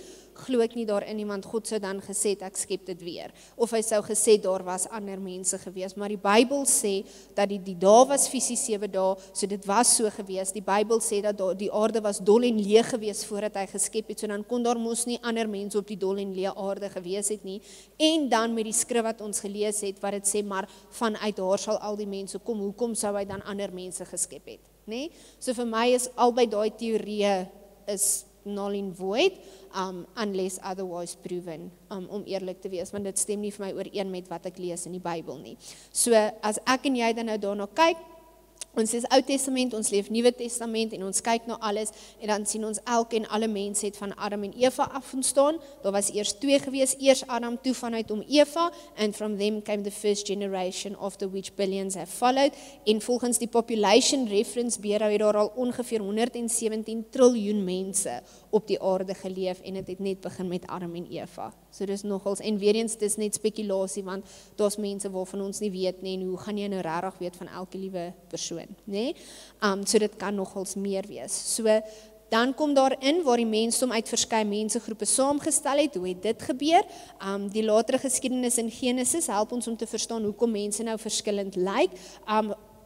glo ek nie daarin iemand God sou dan gesê het, ek skep dit weer. Of hy sou gesê daar was ander mense gewees, maar die Bybel sê dat die dae was fisies 7 dae, so dit was so gewees. Die Bybel sê dat die aarde was dol en leeg gewees voordat hy geskep het, so dan kon daar mos nie ander mense op die dol en leë aarde gewees het nie. En dan met die skrif wat ons gelees het, wat dit sê, maar vanuit haar sal al die mense kom, hoekom sou hy dan ander mense geskep het? Nee? So vir my is albei daai teorieë is null and void, unless otherwise proven, om eerlik te wees, want dit stem nie vir my ooreen met wat ek lees in die Bybel nie. So, as ek en jy dan nou daarna kyk, ons lees Ou Testament, ons lees Nuwe Testament en ons kyk na alles en dan sien ons elke en alle mense het van Adam en Eva af ontstaan. Daar was eers 2 gewees, eers Adam, toe vanuit hom Eva, and from them came the first generation after which billions have followed. En volgens die Population Reference Bureau het daar al ongeveer 117 triljoen mense op die aarde geleef en het net begin met Adam en Eva. So dis nogals, en weer eens, dis net spekulasie, want daar's mense waarvan ons nie weet nie, en hoe gaan jy nou regtig weet van elke liewe persoon, nee? So dit kan nogals meer wees. So, dan kom daarin waar die mensdom uit verskeie mensegroepe saamgestel het, hoe het dit gebeur? Die latere geskiedenis in Genesis help ons om te verstaan hoekom mense nou verskillend lyk.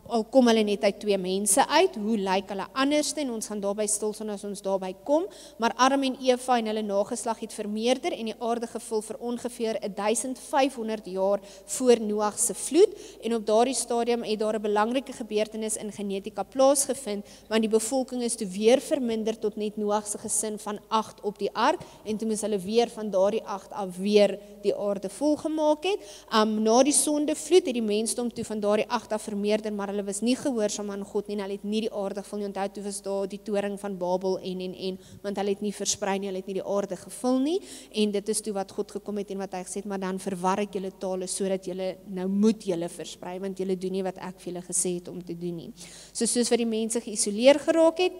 Al kom hulle net uit 2 mense uit, hoe lyk hulle anderste, en ons gaan daarby stil staan as ons daarby kom, maar Adam en Eva en hulle nageslag het vermeerder en die aarde gevul vir ongeveer 1500 jaar voor Noag se vloed, en op daardie stadium het daar 'n belangrike gebeurtenis in genetika plaasgevind, want die bevolking is toe weer verminder tot net Noag se gesin van 8 op die ark, en toe moes hulle weer van daardie 8 af weer die aarde volgemaak het. Na die sondevloed het die mensdom toe van daardie 8 af vermeerder, maar hulle was nie gehoorsaam aan God nie, hulle het nie die aarde gevul nie, onthou toe was daar die toring van Babel en, want hulle het nie versprei nie, hulle het nie die aarde gevul nie, en dit is toe wat God gekom het en wat hy gesê het, maar dan verwar ek julle tale, sodat julle, nou moet julle versprei, want julle doen nie wat ek vir julle gesê het om te doen nie. So soos wat die mense geïsoleer geraak het,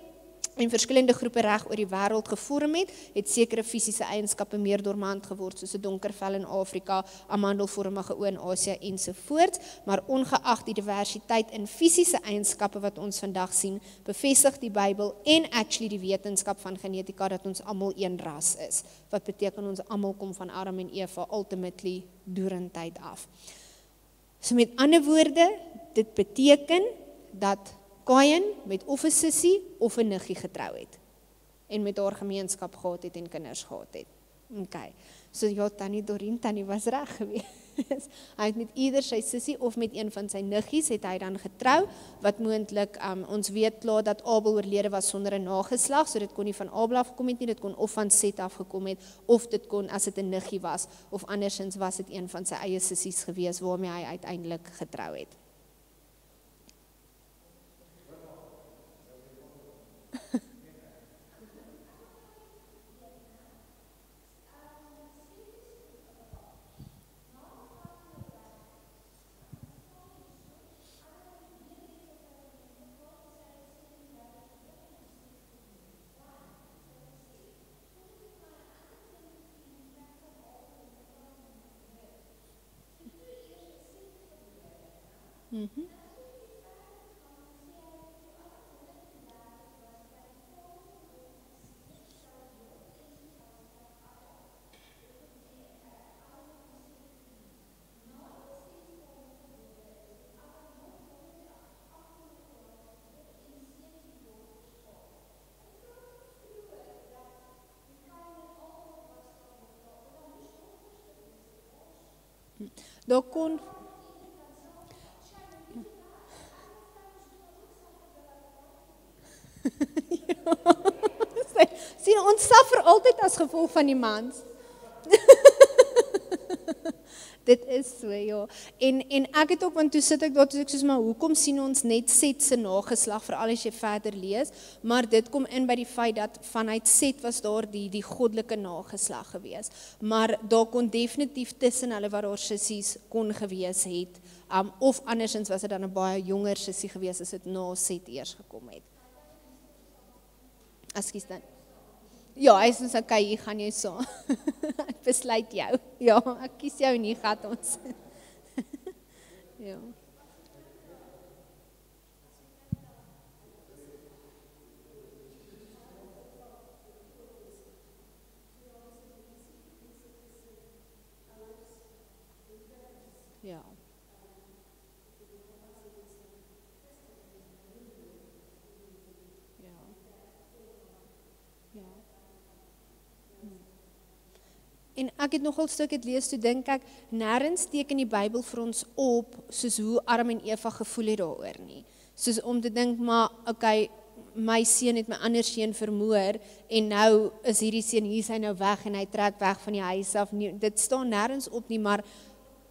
en verskillende groepe reg oor die wêreld gevorm het sekere fisiese eienskappe meer dormant geword, soos 'n donker vel in Afrika, amandelvormige oë in Asië ensovoorts, maar ongeag die diversiteit in fisiese eienskappe wat ons vandag sien, bevestig die Bybel en actually die wetenskap van genetika dat ons almal een ras is, wat beteken ons almal kom van Adam en Eva ultimately doorentyd af. So met ander woorde, dit beteken dat Kain met of 'n sussie of 'n niggie getrou het en met haar gemeenskap gehad het en kinders gehad het. Okay. So ja, Tannie Dorien, Tannie was reg gewees. Hy het met ieder sy sussie of met een van sy niggies het hy dan getrou, wat moontlik, ons weet klaar dat Abel oorlede was sonder 'n nageslag, so dit kon nie van Abel afgekom het nie, dit kon of van Set afgekom het, of dit kon, as dit 'n niggie was, of andersins was dit een van sy eie sissies gewees, waarmee hy uiteindelik getrou het. Daar kon sien ons suffer altyd as gevolg van die mans. Dit is so, ja. En ek het ook, want toe sit ek daar, toe ek soos, maar hoekom sien ons net Set se nageslag, veral as jy verder lees, maar dit kom in by die feit dat vanuit Set was daar die goddelike nageslag gewees, maar daar kon definitief tussen hulle waar daar sissies kon gewees het, of andersins was dit dan 'n baie jonger sissie gewees as dit na Set eers gekom het. Ekskuus dan. Ja, hy sê, okay, hier gaan jy so. Ek besluit jou. Ja, ek kies jou en hier gaan ons. Ja. Ja. En ek het nogal stuk het lees, toe dink ek, nêrens teken die Bybel vir ons op, soos hoe Adam en Eva gevoel het daaroor nie. Soos om te dink, maar, okay, my seun het my ander seun vermoor, en nou is hierdie seun, hier is hy nou weg, en hy trek weg van die huis af, nie, dit staan nêrens op nie, maar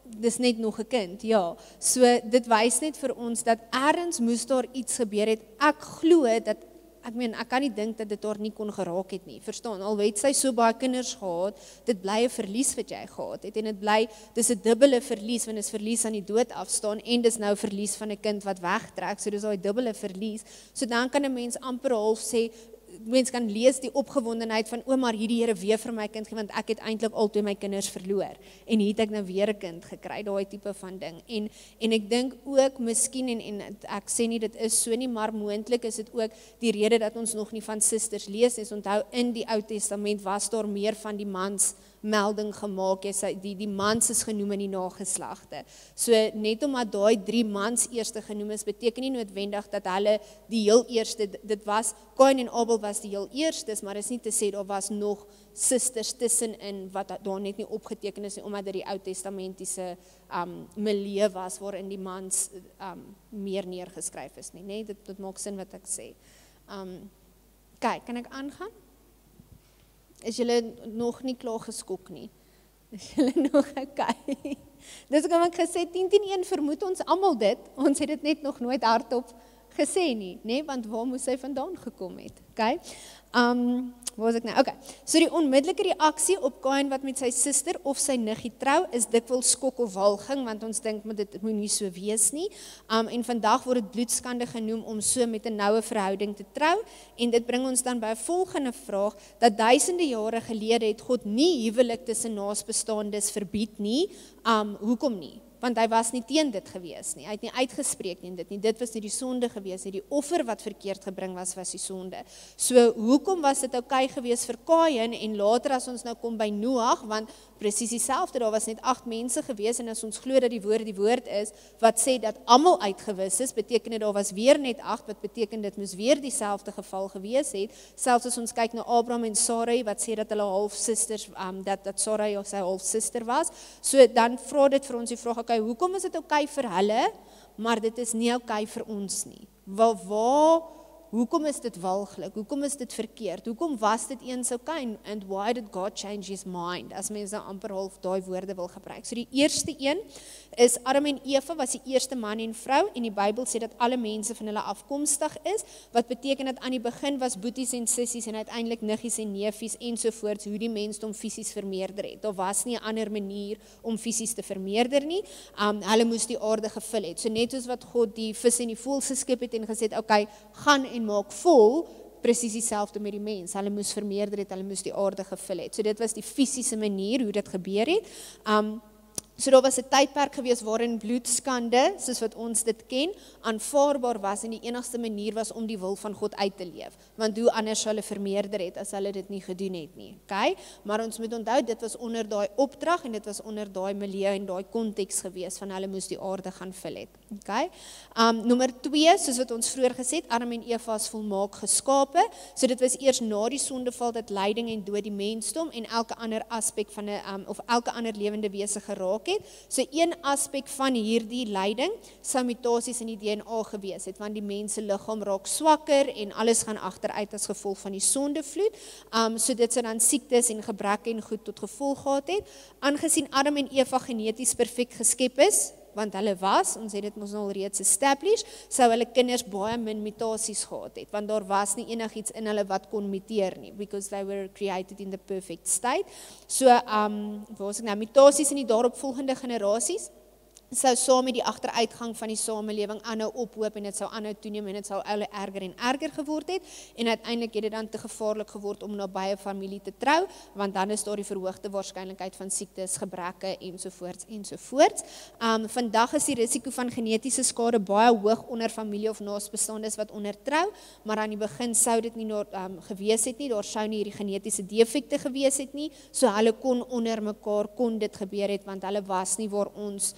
dis net nog 'n kind, ja. So, dit wys net vir ons, dat ergens moes daar iets gebeur het, ek glo dat, ek kan nie dink dat dit daar nie kon geraak het nie, verstaan, al het sy so baie kinders gehad, dit bly 'n verlies wat jy gehad het, en dis 'n dubbele verlies, want dis verlies aan die dood afstaan, en dis nou verlies van 'n kind wat wegtrek, so dis daai dubbele verlies, so dan kan 'n mens amper half sê, mens kan lees die opgewondenheid van, maar hierdie Here weer vir my kind gee, want ek het eintlik altyd my kinders verloor, en hier het ek nou weer 'n kind gekry, daai tipe van ding, en ek dink ook, miskien, en ek sê nie dit is so nie, maar moontlik is dit ook die rede dat ons nog nie van susters lees is, onthou, in die Ou Testament was daar meer van die mans melding gemaak, die mans is genoem in die nageslagte. So net omdat daai 3 mans eerste genoem is, beteken nie noodwendig dat hulle die heel eerste, dit was, Kain en Abel was die heel eerstes, maar is nie te sê, daar was nog sisters tussenin, wat daar net nie opgeteken is nie, omdat dit die Ou Testamentiese milieu was, waarin die mans meer neergeskryf is nie, nee, dit maak sin wat ek sê. Kyk, kan ek aangaan? Is julle nog nie klaar geskok nie? Is julle nog okay? Dus kom ek gesê, 10-1 vermoed ons almal dit, ons het dit net nog nooit hardop gesê nie, nee, want waar moes hy vandaan gekom het? Okay? Waar was ek nou? Okay. So die onmiddellike reaksie op Kain wat met sy suster of sy niggie trou, is dikwels skok of walging, want ons dink, maar dit moet nie so wees nie. En vandag word dit bloedskande genoem om so met 'n noue verhouding te trou, en dit bring ons dan by 'n volgende vraag, dat duisende jare gelede het God nie huwelik tussen naasbestaandes verbied nie, hoekom nie? Want hy was nie teen dit gewees nie, hy het nie uitgespreek nie dit nie, dit was nie die sonde gewees nie, die offer wat verkeerd gebring was die sonde. So, hoekom was dit okay gewees vir Kain, en later as ons nou kom by Noag, want presies dieselfde, daar was net 8 mense gewees, en as ons glo dat die woord is, wat sê dat almal uitgewis is, beteken dit daar was weer net 8, wat beteken dit moes weer dieselfde geval gewees het, selfs as ons kyk na Abraham en Sarai, wat sê dat hulle halfsusters, dat Sarai of sy halfsuster was, so dan vra dit vir ons die vraag, okay, hoekom is dit okay vir hulle, maar dit is nie okay vir ons nie? Hoekom is dit walglik? Hoekom is dit verkeerd? Hoekom was dit eens okay? And why did God change his mind? As mense nou amper half daai woorde wil gebruik. So die eerste een is Adam en Eva was die eerste man en vrou, en die Bybel sê dat alle mense van hulle afkomstig is, wat beteken dat aan die begin was boeties en sissies en uiteindelik niggies en neefies ensovoorts, hoe die mensdom fisies vermeerder het. Daar was nie 'n ander manier om fisies te vermeerder nie. Hulle moes die aarde gevul het. So net soos wat God die vis en die voëls geskep het en gesê het, okay, gaan en maak vol, presies dieselfde met die mens. Hulle moes vermeerder het, hulle moes die aarde gevul het. So dit was die fisiese manier hoe dit gebeur het. So daar was 'n tydperk gewees waarin bloedskande, soos wat ons dit ken, aanvaarbaar was en die enigste manier was om die wil van God uit te leef. Want hoe anders sou hulle vermeerder het as hulle dit nie gedoen het nie. Okay? Maar ons moet onthou dit was onder daai opdrag en dit was onder daai milieu en daai konteks gewees van hulle moes die aarde gaan vul het. Okay? Nommer 2, soos wat ons vroeër gesê het, Adam en Eva is volmaak geskape. So dit was eers na die sondeval dat lyding en dood die mensdom en elke ander aspek van 'n of elke ander lewende wese geraak het. So een aspek van hierdie lyding sou mutasies in die DNA gewees het, want die mens se liggaam raak swakker en alles gaan agteruit as gevolg van die sondevloed. So dit sou dan siektes en gebreke en goed tot gevolg gehad het. Aangesien Adam en Eva geneties perfek geskep is, want hulle was, ons het dit mos al reeds established, sou hulle kinders baie min mutasies gehad het, want daar was nie enigiets in hulle wat kon muteer nie, because they were created in the perfect state. So, waar is ek nou, mutasies in die daaropvolgende generasies, sou saam met die agteruitgang van die samelewing aanhou ophoop en dit sou aanhou toeneem en dit sou al erger en erger geword het en uiteindelik het dit dan te gevaarlik geword om naby 'n familie te trou, want dan is daar die verhoogde waarskynlikheid van siektes, gebreke ensovoorts ensovoorts. Vandag is die risiko van genetiese skade baie hoog onder familie of naasbestaandes wat onder trou, maar aan die begin sou dit nie gewees het nie, daar sou nie hierdie genetiese defekte gewees het nie, so hulle kon onder mekaar kon dit gebeur het, want hulle was nie waar ons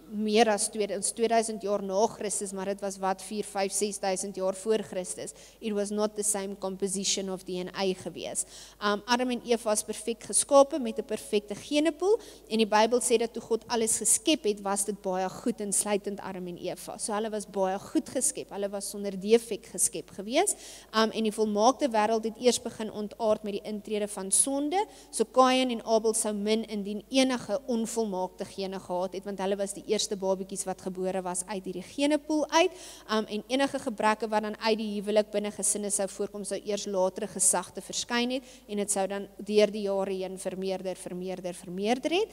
meer as 2000 jaar na Christus, maar dit was wat 4, 5, 6000 jaar voor Christus. It was not the same composition of DNA gewees. Adam en Eva was perfek geskape met 'n perfekte genepool en die Bybel sê dat toe God alles geskep het, was dit baie goed insluitend Adam en Eva. So hulle was baie goed geskep, hulle was sonder defek geskep gewees. En die volmaakte wêreld het eers begin ontaard met die intrede van sonde. So Kain en Abel sou min indien enige onvolmaakte gene gehad het, want hulle was die eerste babatjies wat gebore was uit hierdie genepool uit, en enige gebreke wat dan uit die huwelik binne gesinne sou voorkom, sou eers latere gesagte verskyn het, en dit sou dan deur die jare heen vermeerder het.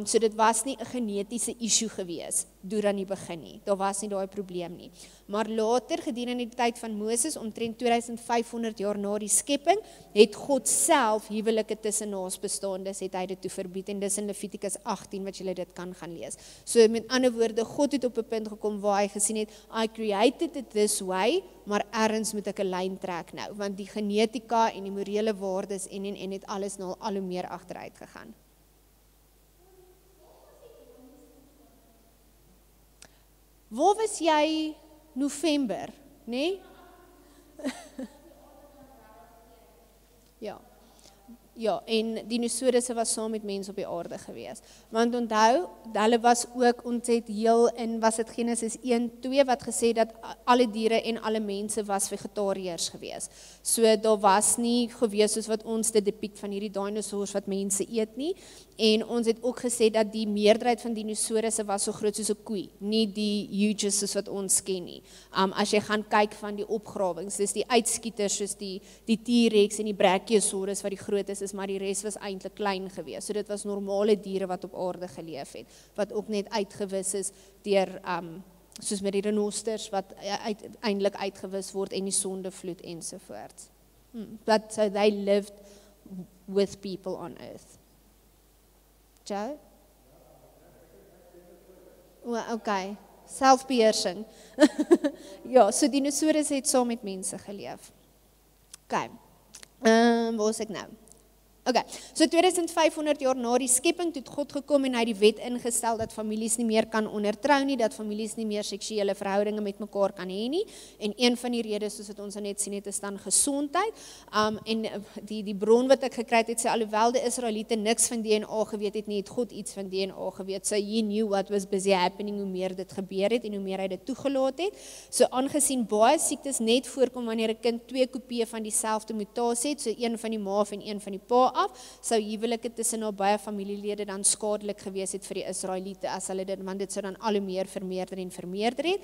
So dit was nie 'n genetiese issue gewees, deur aan die begin nie, daar was nie daai probleem nie. Maar later, gedurende die tyd van Moses, omtrent 2500 jaar na die skepping, het God self huwelike tussen naasbestaandes, het hy dit toe verbied, en dis in Levitikus 18 wat julle dit kan gaan lees. So met ander woorde, God het op 'n punt gekom waar hy gesien het, I created it this way, maar ergens moet ek 'n lyn trek nou, want die genetika en die morele waardes en het alles nou al hoe meer agteruit gegaan. Waar was jy November, nee? Ja, en dinosourusse was saam met mense op die aarde gewees. Want onthou, hulle was ook ontset heel in, was dit Genesis 1:2 wat gesê dat alle diere en alle mense was vegetariërs gewees. So daar was nie gewees soos wat ons dit depict van hierdie dinosaurs wat mense eet nie. En ons het ook gesê dat die meerderheid van dinosourusse was so groot soos 'n koei, nie die huges soos wat ons ken nie. As jy gaan kyk van die opgrawings, dis die uitskieters soos die T-Rex en die Brachiosaurus wat die groot is, maar die res was eintlik klein gewees. So dit was normale diere wat op aarde geleef het, wat ook net uitgewis is deur soos met die renosters wat uiteindelik uitgewis word en die sondevloed ensovoorts. But so they lived with people on earth. Joe? Well, okay, selfbeheersing. Ja, so dinosaurus het saam met mense geleef. Okay, waar is ek nou? Okay, so 2500 jaar na die skepping het God gekom en hy die wet ingestel dat families nie meer kan ondertrou nie, dat families nie meer seksuele verhoudinge met mekaar kan hê nie, en een van die redes soos wat ons net sien het is dan gesondheid, en die bron wat ek gekry het sê alhoewel die Israeliete niks van DNA geweet het nie, het God iets van DNA geweet, so he knew what was busy happening, hoe meer dit gebeur het en hoe meer hy dit toegelaat het. So aangesien baie siektes net voorkom wanneer 'n kind 2 kopieë van dieselfde mutasie het, so een van die ma en een van die pa af, sou huwelike tussen nabye familielede dan skadelik gewees het vir die Israeliete as hulle dit, want dit sou dan al hoe meer vermeerder het.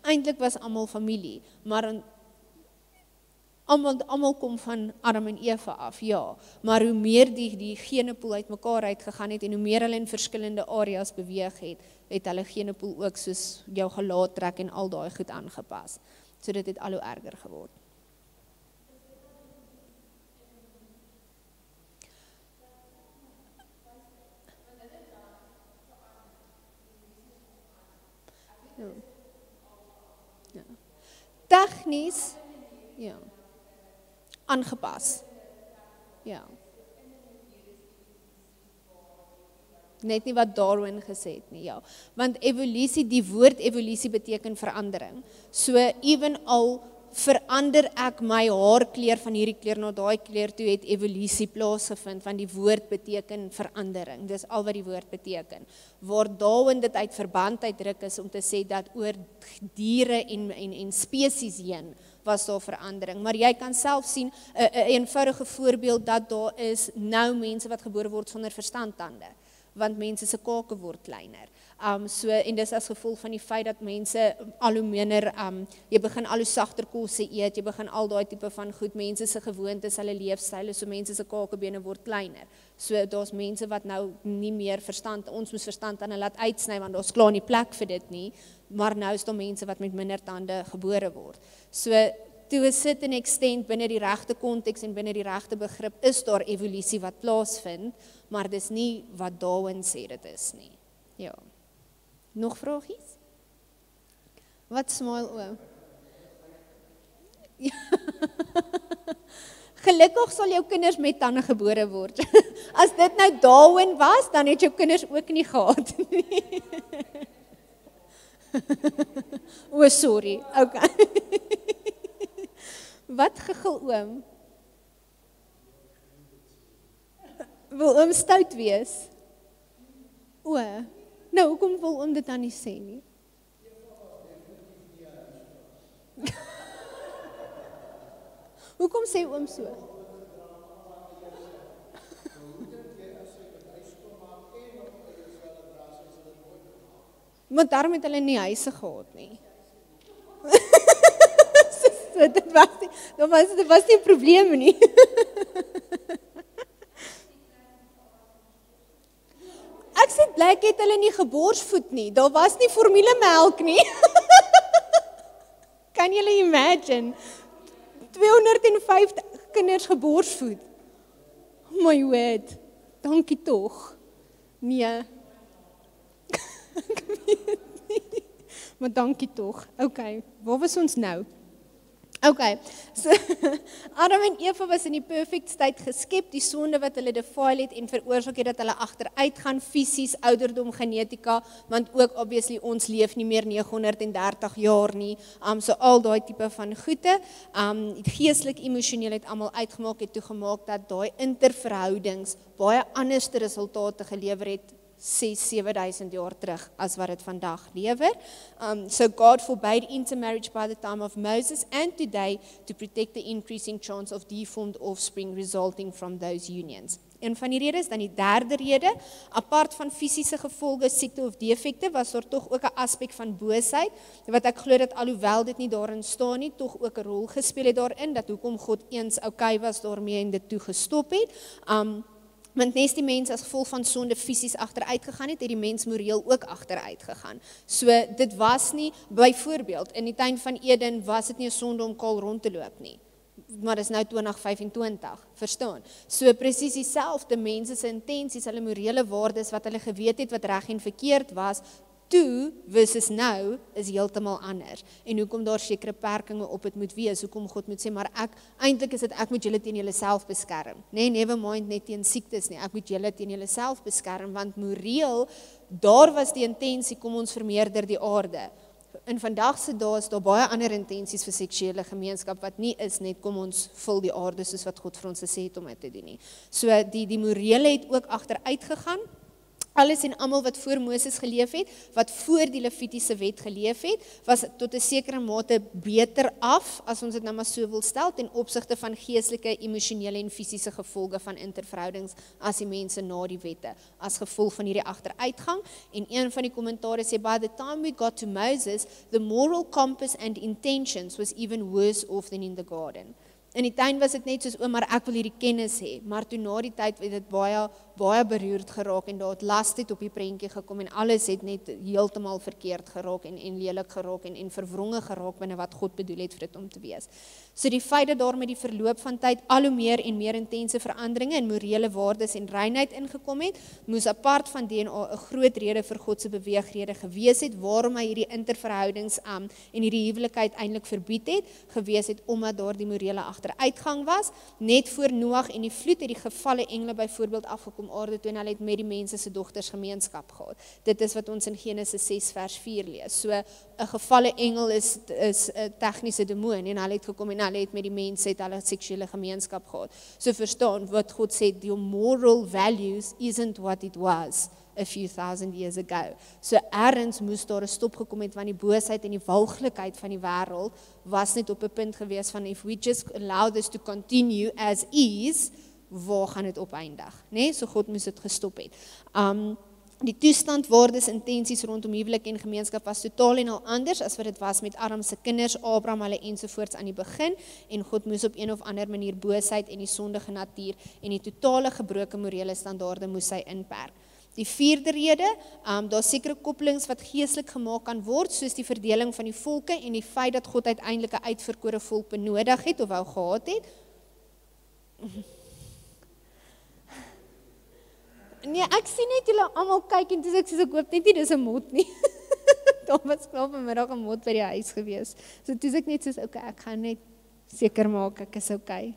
Eintlik was almal familie, maar almal kom van Adam en Eva af, ja, maar hoe meer die genepool uit mekaar uitgegaan het en hoe meer hulle in verskillende areas beweeg het hulle genepool ook soos jou gelaat trek en al daai goed aangepas. So dit het al hoe erger geword. tegnies, ja, aangepas. Ja. Net nie wat Darwin gesê het nie, ja. Want evolusie, die woord evolusie beteken verandering. So even al verander ek my haarkleur van hierdie kleur na daai kleur toe, het evolusie plaasgevind, want die woord beteken verandering. Dis al wat die woord beteken. Waar Darwin dit uit verband uitdruk is om te sê dat oor diere en spesies heen was daar verandering. Maar jy kan self sien, 'n eenvoudige voorbeeld dat daar is nou mense wat gebore word sonder verstandtande, want mense se kake word kleiner. En dis as gevolg van die feit dat mense al hoe minder, jy begin al hoe sagter kosse eet, jy begin al daai tipe van goed, mense se gewoontes, hulle leefstyle, so mense se kakebene word kleiner. So daar's mense wat nou nie meer ons moes verstand aan hulle laat uitsny, want daar's klaar nie plek vir dit nie, maar nou is daar mense wat met minder tande gebore word. So to a certain extent, binne die regte konteks en binne die regte begrip, is daar evolusie wat plaasvind, maar dis nie wat Darwin sê dit is nie. Ja. Nog vragies? Wat smile oom? Ja. Gelukkig sal jou kinders met tande gebore word. As dit nou Darwin was, dan het jou kinders ook nie gehad nie. O, sorry. Okay. Wat gegil oom? Wil oom stout wees? O, nou hoekom wil oom dit dan nie sê nie? Hoekom sê oom so? Maar daarom het hulle nie huise gehad nie. So, dit was nie 'n probleem nie. Ek sê blyk het hulle nie geborsvoed nie. Daar was nie formulemelk nie. Kan julle imagine? 250 kinders geborsvoed. Oh my word. Dankie tog. Nee. Ek weet nie. Maar dankie tog. Okay, waar was ons nou? Okay, so Adam en Eva was in die perfect state geskep, die sonde wat hulle defile het en veroorsaak het dat hulle agteruit gaan fisies, ouderdom, genetika, want ook obviously ons leef nie meer 930 jaar nie, so al daai tipe van goede, geestelik, emosioneel het almal uitgemaak, het toegemaak dat daai interverhoudings baie anderste resultate gelewer het 6-7,000 jaar terug as wat dit vandag lewer. So God forbade intermarriage by the time of Moses and today to protect the increasing chance of deformed offspring resulting from those unions. Een van die redes, dan die derde rede, apart van fisiese gevolge, siekte of defekte, was daar tog ook 'n aspek van boosheid, wat ek glo dat alhoewel dit nie daarin staan nie, tog ook 'n rol gespeel het daarin, dat hoekom God eens okay was daarmee en dit toe gestop het. Want nes die mens as gevolg van sonde fisies agteruit gegaan het die mens moreel ook agteruit gegaan. So dit was nie, byvoorbeeld, in die tuin van Eden was dit nie 'n sonde om kaal rond te loop nie. Maar dis nou 2025, verstaan? So presies dieselfde, mense se intensies, hulle morele waardes wat hulle geweet het wat reg en verkeerd was, toe versus nou is heeltemal anders. En hoekom daar sekere beperkings op dit moet wees, hoekom God moet sê, maar eintlik is dit ek moet julle teen julle self beskerm. Nee, never mind net teen siektes nie, ek moet julle teen julle self beskerm, want moreel, daar was die intensie, kom ons vermeerder die aarde. In vandag se dae is daar baie ander intensies vir seksuele gemeenskap, wat nie is net kom ons vul die aarde soos wat God vir ons gesê het om dit te doen nie. So die morele het ook agteruit gegaan. Alles en almal wat voor Moses geleef het, wat voor die Levitiese wet geleef het, was tot 'n sekere mate beter af, as ons dit nou maar so wil stel, ten opsigte van geestelike, emosionele en fisiese gevolge van interverhoudings as die mense na die wette, as gevolg van hierdie agteruitgang. En een van die kommentare sê, by the time we got to Moses, the moral compass and intentions was even worse off than in the garden. In die tuin was dit net soos, maar ek wil hierdie kennis hê, maar toe na die tyd het dit baie beroerd geraak en daar het las het op die prentjie gekom en alles het net heeltemal verkeerd geraak en lelik geraak en verwronge geraak binne wat God bedoel het vir dit om te wees. So die feit dat daar met die verloop van tyd al hoe meer en meer intense veranderinge in morele waardes en reinheid ingekom het, moes apart van DNA 'n groot rede vir God se beweegrede gewees het, waarom hy hierdie interverhoudings en hierdie huwelikheid eintlik verbied het, gewees het omdat daar die morele agteruitgang was. Net voor Noag en die vloed het die gevalle engele byvoorbeeld afgekom aarde toe en hulle het met die mense se dogters gemeenskap gehad. Dit is wat ons in Genesis 6 vers 4 lees. So 'n gevalle engel is 'n tegniese demoon en hulle het gekom en hulle het met die mense het hulle seksuele gemeenskap gehad. So verstaan wat God sê, your moral values isn't what it was a few thousand years ago. So ergens moes daar 'n stop gekom het want die boosheid en die walglikheid van die wêreld was net op 'n punt gewees van if we just allow this to continue as is, waar gaan dit opeindig, né? So God moes dit gestop het. Die toestand, waardes, intensies rondom huwelik en gemeenskap was totaal en al anders as wat dit was met Adam se kinders, Abraham, hulle ensovoorts aan die begin en God moes op een of ander manier boosheid en die sondige natuur en die totale gebroke morele standaarde moes hy inperk. Die vierde rede, daar sekere koppelings wat geestelik gemaak kan word, soos die verdeling van die volke en die feit dat God uiteindelik 'n uitverkore volk benodig het of wou gehad het. Nee, ek sien net julle almal kyk en dis ek hoop net nie dis 'n mot nie. Daar was klaar vanmiddag 'n mot by die huis gewees. So toe ek net soos okay, ek gaan net seker maak ek is okay.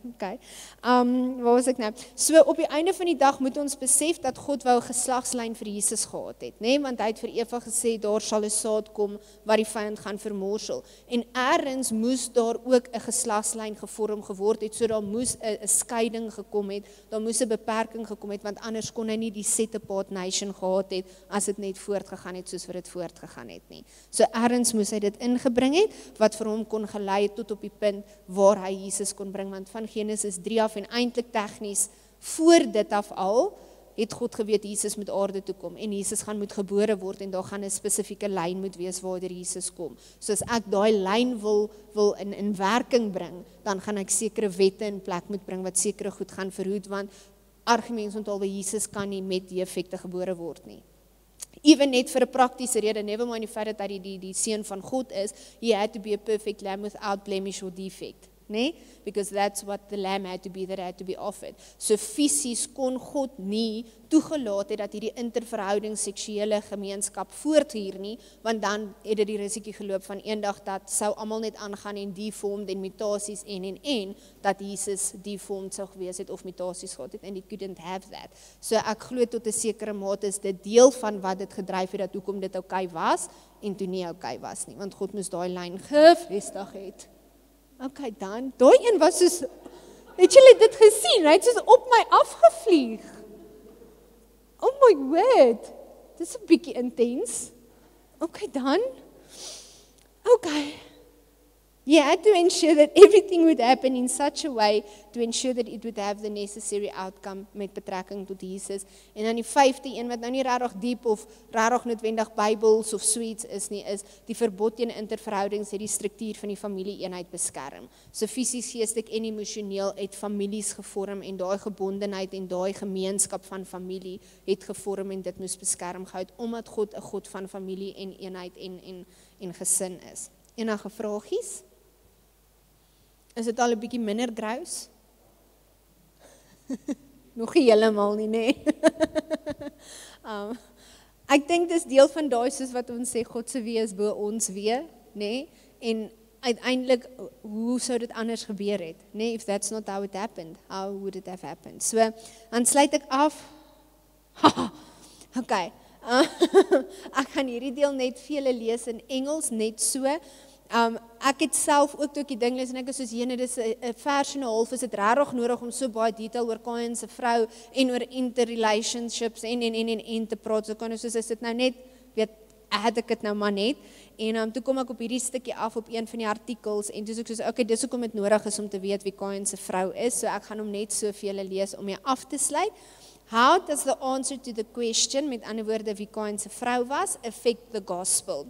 Waar was ek nou? So op die einde van die dag moet ons besef dat God wou 'n geslagslyn vir Jesus gehad het, né? Want hy het vir Eva gesê daar sal 'n saad kom wat die vyand gaan vermorsel. En ergens moes daar ook 'n geslagslyn gevorm geword het, so daar moes 'n skeiding gekom het, daar moes 'n beperking gekom het, want anders kon hy nie die set apart nation gehad het as dit net voortgegaan het soos wat dit voortgegaan het nie. So ergens moes hy dit ingebring het wat vir hom kon gelei het tot op die punt waar hy Jesus kon bring, want van Genesis 3 af en eintlik tegnies voor dit af al, het God geweet Jesus moet aarde toe kom en Jesus gaan moet gebore word en daar gaan 'n spesifieke lyn moet wees waardeur Jesus kom. So as ek daai lyn wil in werking bring, dan gaan ek sekere wette in plek moet bring wat sekere goed gaan verhoed, want argumente onthou Jesus kan nie met die effekte gebore word nie. Even net vir 'n praktiese rede, never mind die feit dat hy die seun van God is, he had to be a perfect lamb without blemish or defect, né? Because that's what the lamb had to be, that had to be offered. So fisies kon God nie toegelaat het dat hierdie interverhouding seksuele gemeenskap voortduur nie, want dan het dit die risiko geloop van eendag dat sou almal net aangaan en deformed en mutasies en dat Jesus deformed sou gewees het of mutasies gehad het and he couldn't have that. So ek glo tot 'n sekere mate is dit deel van wat dit gedryf het dat hoekom dit okay was en toe nie okay was nie, want God moes daai lyn gevestig het. Okay, dan, daai een was soos, het julle dit gesien? Hy het soos op my afgevlieg. Oh my word, dis 'n bietjie intens. Okay, dan. Okay. You had to ensure that everything would happen in such a way to ensure that it would have the necessary outcome met betrekking tot Jesus. En dan die 5de een wat nou nie regtig diep of regtig noodwendig Bybels of suits is nie, is die verbod teen interverhoudings het die struktuur van die familie-eenheid beskerm. So fisies, geestelik en emosioneel het families gevorm en daai gebondenheid en daai gemeenskap van familie het gevorm en dit moes beskerm gehou omdat God 'n God van familie en eenheid en gesin is. Enige vragies? Is dit al 'n bietjie minder grous? Nog nie heeltemal nie, nê? Ek dink dis deel van daai soos wat ons sê God se wees bo ons wee, nê? En uiteindelik hoe sou dit anders gebeur het, nê? If that's not how it happened, how would it have happened? So, dan sluit ek af. Okay. Ek gaan hierdie deel net vir julle lees in Engels, net so. Ek het self ook toe ek die ding lees en ek is soos jene, dis 'n vers en 'n half, is dit regtig nodig om so baie detail oor Kain se vrou en oor interrelationships en te praat, so kan soos is dit nou net, weet, het ek dit nou maar net, en toe kom ek op hierdie stukkie af op een van die artikels, en toe is ek soos, okay, dis hoekom dit nodig is om te weet wie Kain se vrou is, so ek gaan hom net so vir julle lees om mee af te sluit. How does the answer to the question, met ander woorde wie Kain se vrou was, affect the gospel?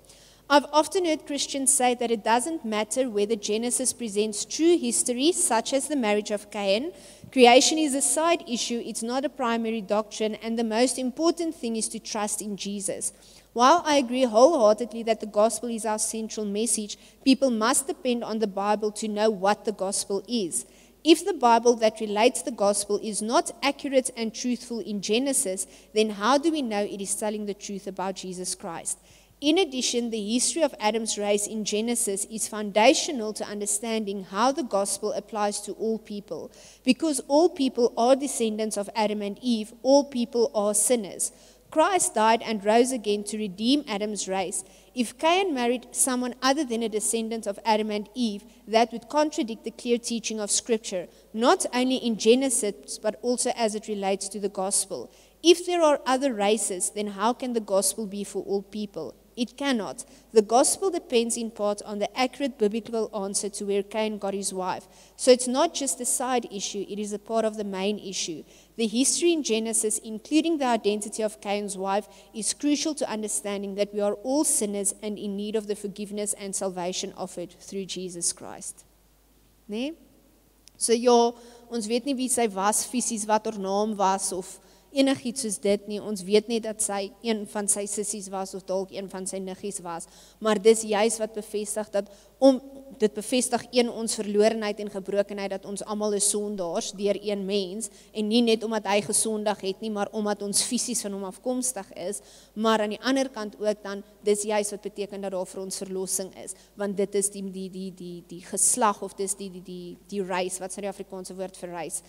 I've often heard Christians say that it doesn't matter whether Genesis presents true history, such as the marriage of Cain. Creation is a side issue, it's not a primary doctrine, and the most important thing is to trust in Jesus. While I agree wholeheartedly that the gospel is our central message, people must depend on the Bible to know what the gospel is. If the Bible that relates the gospel is not accurate and truthful in Genesis, then how do we know it is telling the truth about Jesus Christ? In addition, the history of Adam's race in Genesis is foundational to understanding how the gospel applies to all people. Because all people are descendants of Adam and Eve, all people are sinners. Christ died and rose again to redeem Adam's race. If Cain married someone other than a descendant of Adam and Eve, that would contradict the clear teaching of Scripture, not only in Genesis, but also as it relates to the gospel. If there are other races, then how can the gospel be for all people? It cannot. The gospel depends in part on the accurate biblical answer to where Cain got his wife. So it's not just a side issue, it is a part of the main issue. The history in Genesis, including the identity of Cain's wife, is crucial to understanding that we are all sinners and in need of the forgiveness and salvation offered through Jesus Christ. Nee? So ja, ons weet nie wie sy was, fisies wat haar naam was of enigiets soos dit nie. Ons weet nie dat sy een van sy sissies was of dalk een van sy niggies was, maar dis juis wat bevestig dat dit bevestig ons verlorenheid en gebrokenheid, dat ons almal is sondaars deur een mens, en nie net omdat hy gesondig het nie, maar omdat ons fisies van hom afkomstig is, maar aan die ander kant ook dan, dis juis wat beteken dat daar vir ons verlossing is, want dit is die geslag, of dis die race, wat is die Afrikaanse woord vir race,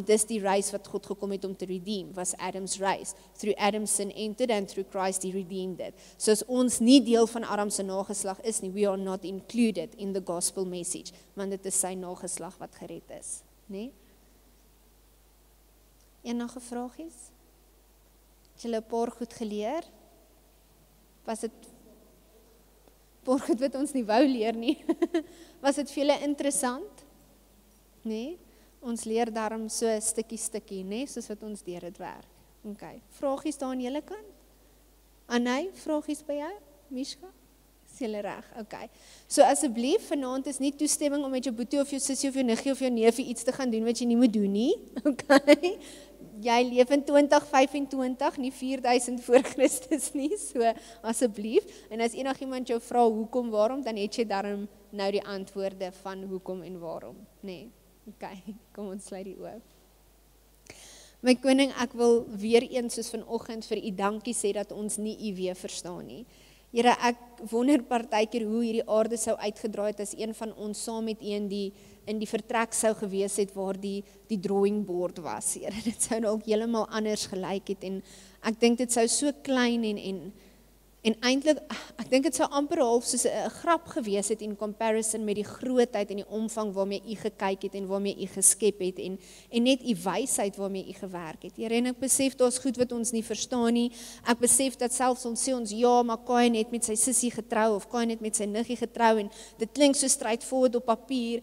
dis die race wat God gekom het om te redeem, was Adam's race. Through Adam's sin entered and through Christ he redeemed it. So as ons nie deel van Adam se nageslag is nie, we are not included in the gospel message, want dit is sy nageslag wat gered is, nee? Enige vragies? Het julle 'n paar goed geleer? Was dit paar goed wat ons nie wou leer nie? Was dit vir julle interessant? Nee? Ons leer daarom so stukkie, nee, soos wat ons deur dit werk. Okay. Vragies daar aan julle kant? Anay, vragies by jou? Mishka? Is julle reg? Okay. So asseblief, vanaand is nie toestemming om met jou boetie of jou sussie of jou niggie of jou neefie iets te gaan doen wat jy nie moet doen nie. Okay. Jy leef in 2025, nie 4000 voor Christus nie, so asseblief. En as enigiemand jou vra hoekom, waarom, dan het jy daarom nou die antwoorde van hoekom en waarom, nee. Okay, kom ons sluit die oë. My koning, ek wil weer eens soos vanoggend vir u dankie sê dat ons nie u weer verstaan nie. Here, ek wonder partykeer hoe hierdie aarde sou uitgedraai het as een van ons saam met u in die vertrek sou gewees het waar die drawing board was. Here, dit sou dalk heeltemal anders gelyk het en ek dink dit sou so klein en eintlik, ek dink dit sou amper half soos 'n grap gewees het in comparison met die grootheid en die omvang waarmee u gekyk het en waarmee u geskep het en net u wysheid waarmee u gewerk het. Here, en ek besef daar's goed wat ons nie verstaan nie. Ek besef dat selfs ons sê ons ja, maar Kain het met sy sussie getrou of Kain het met sy niggie getrou en dit klink so straightforward op papier.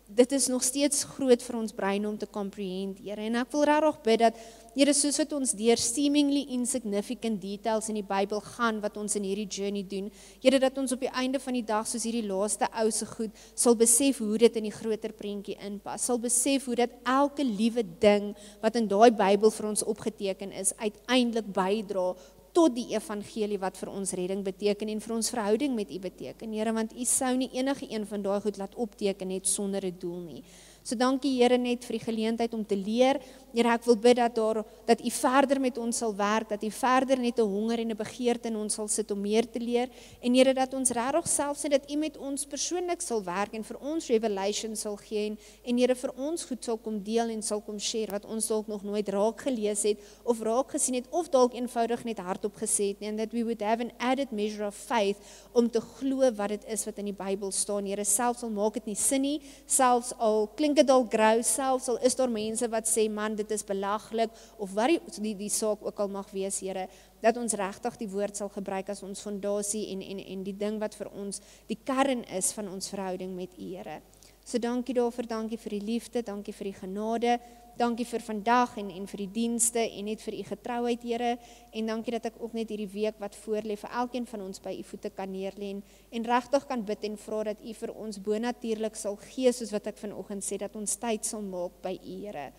Dit is nog steeds groot vir ons brein om te comprehend, Here. En ek wil regtig bid dat, Here, soos wat ons deur seemingly insignificant details in die Bybel gaan, wat ons in hierdie journey doen, Here, dat ons op die einde van die dag, soos hierdie laaste ou se goed, sal besef hoe dit in die groter prentjie inpas, sal besef hoe dat elke liewe ding, wat in daai Bybel vir ons opgeteken is, uiteindelik bydra tot die evangelie wat vir ons redding beteken en vir ons verhouding met u beteken, Here, want u sou nie enige een van daai goed laat opteken net sonder 'n doel nie. So dankie Here net vir die geleentheid om te leer. Here, ek wil bid dat u verder met ons sal werk, dat u verder net 'n honger en 'n begeerte in ons sal sit om meer te leer. En Here, dat ons regtig self sê dat u met ons persoonlik sal werk en vir ons revelation sal gee en Here vir ons goed sal kom deel en sal kom share wat ons dalk nog nooit raak gelees het of raak gesien het of dalk eenvoudig net hardop gesê het nie, and that we would have an added measure of faith om te glo wat dit is wat in die Bybel staan. Here, selfs al maak dit nie sin nie, selfs al klink dit al grou, selfs al is daar mense wat sê man dit is belaglik of wat die saak ook al mag wees, Here, dat ons regtig die woord sal gebruik as ons fondasie en die ding wat vir ons die kern is van ons verhouding met U, Here. So dankie daarvoor, dankie vir die liefde, dankie vir die genade, dankie vir vandag en vir die dienste en net vir u getrouheid, Here, en dankie dat ek ook net hierdie week wat voorlê vir elkeen van ons by u voete kan neerlê en regtig kan bid en vra dat u vir ons bonatuurlik sal gee, soos wat ek vanoggend sê, dat ons tyd sal maak by u, Here.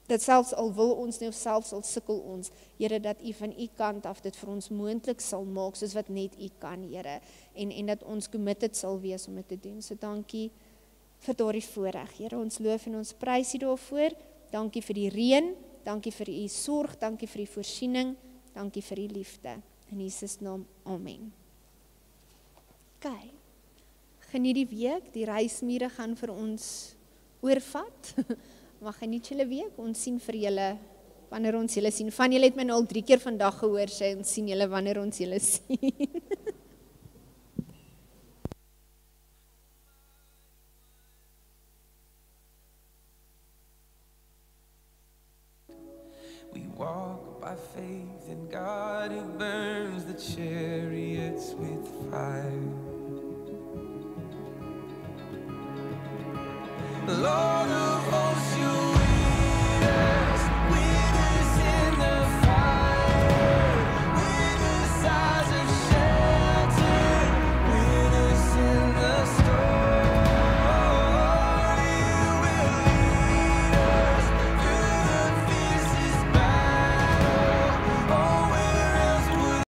Dat selfs al wil ons nie of selfs al sukkel ons, Here, dat u van u kant af dit vir ons moontlik sal maak, soos wat net u kan, Here, en dat ons committed sal wees om dit te doen. So dankie vir daardie voorreg, Here, ons loof en ons prys u daarvoor. Dankie vir die reën, dankie vir u sorg, dankie vir die voorsiening, dankie vir die liefde. In Jesus naam, amen. OK, geniet die week, die reismure gaan vir ons oorvat. Maar geniet julle week, ons sien vir julle, wanneer ons julle sien. Van julle het my nou al 3 keer vandag gehoor, sê, ons sien julle wanneer ons julle sien. We walk by faith in God who burns the chariots with fire. Lord,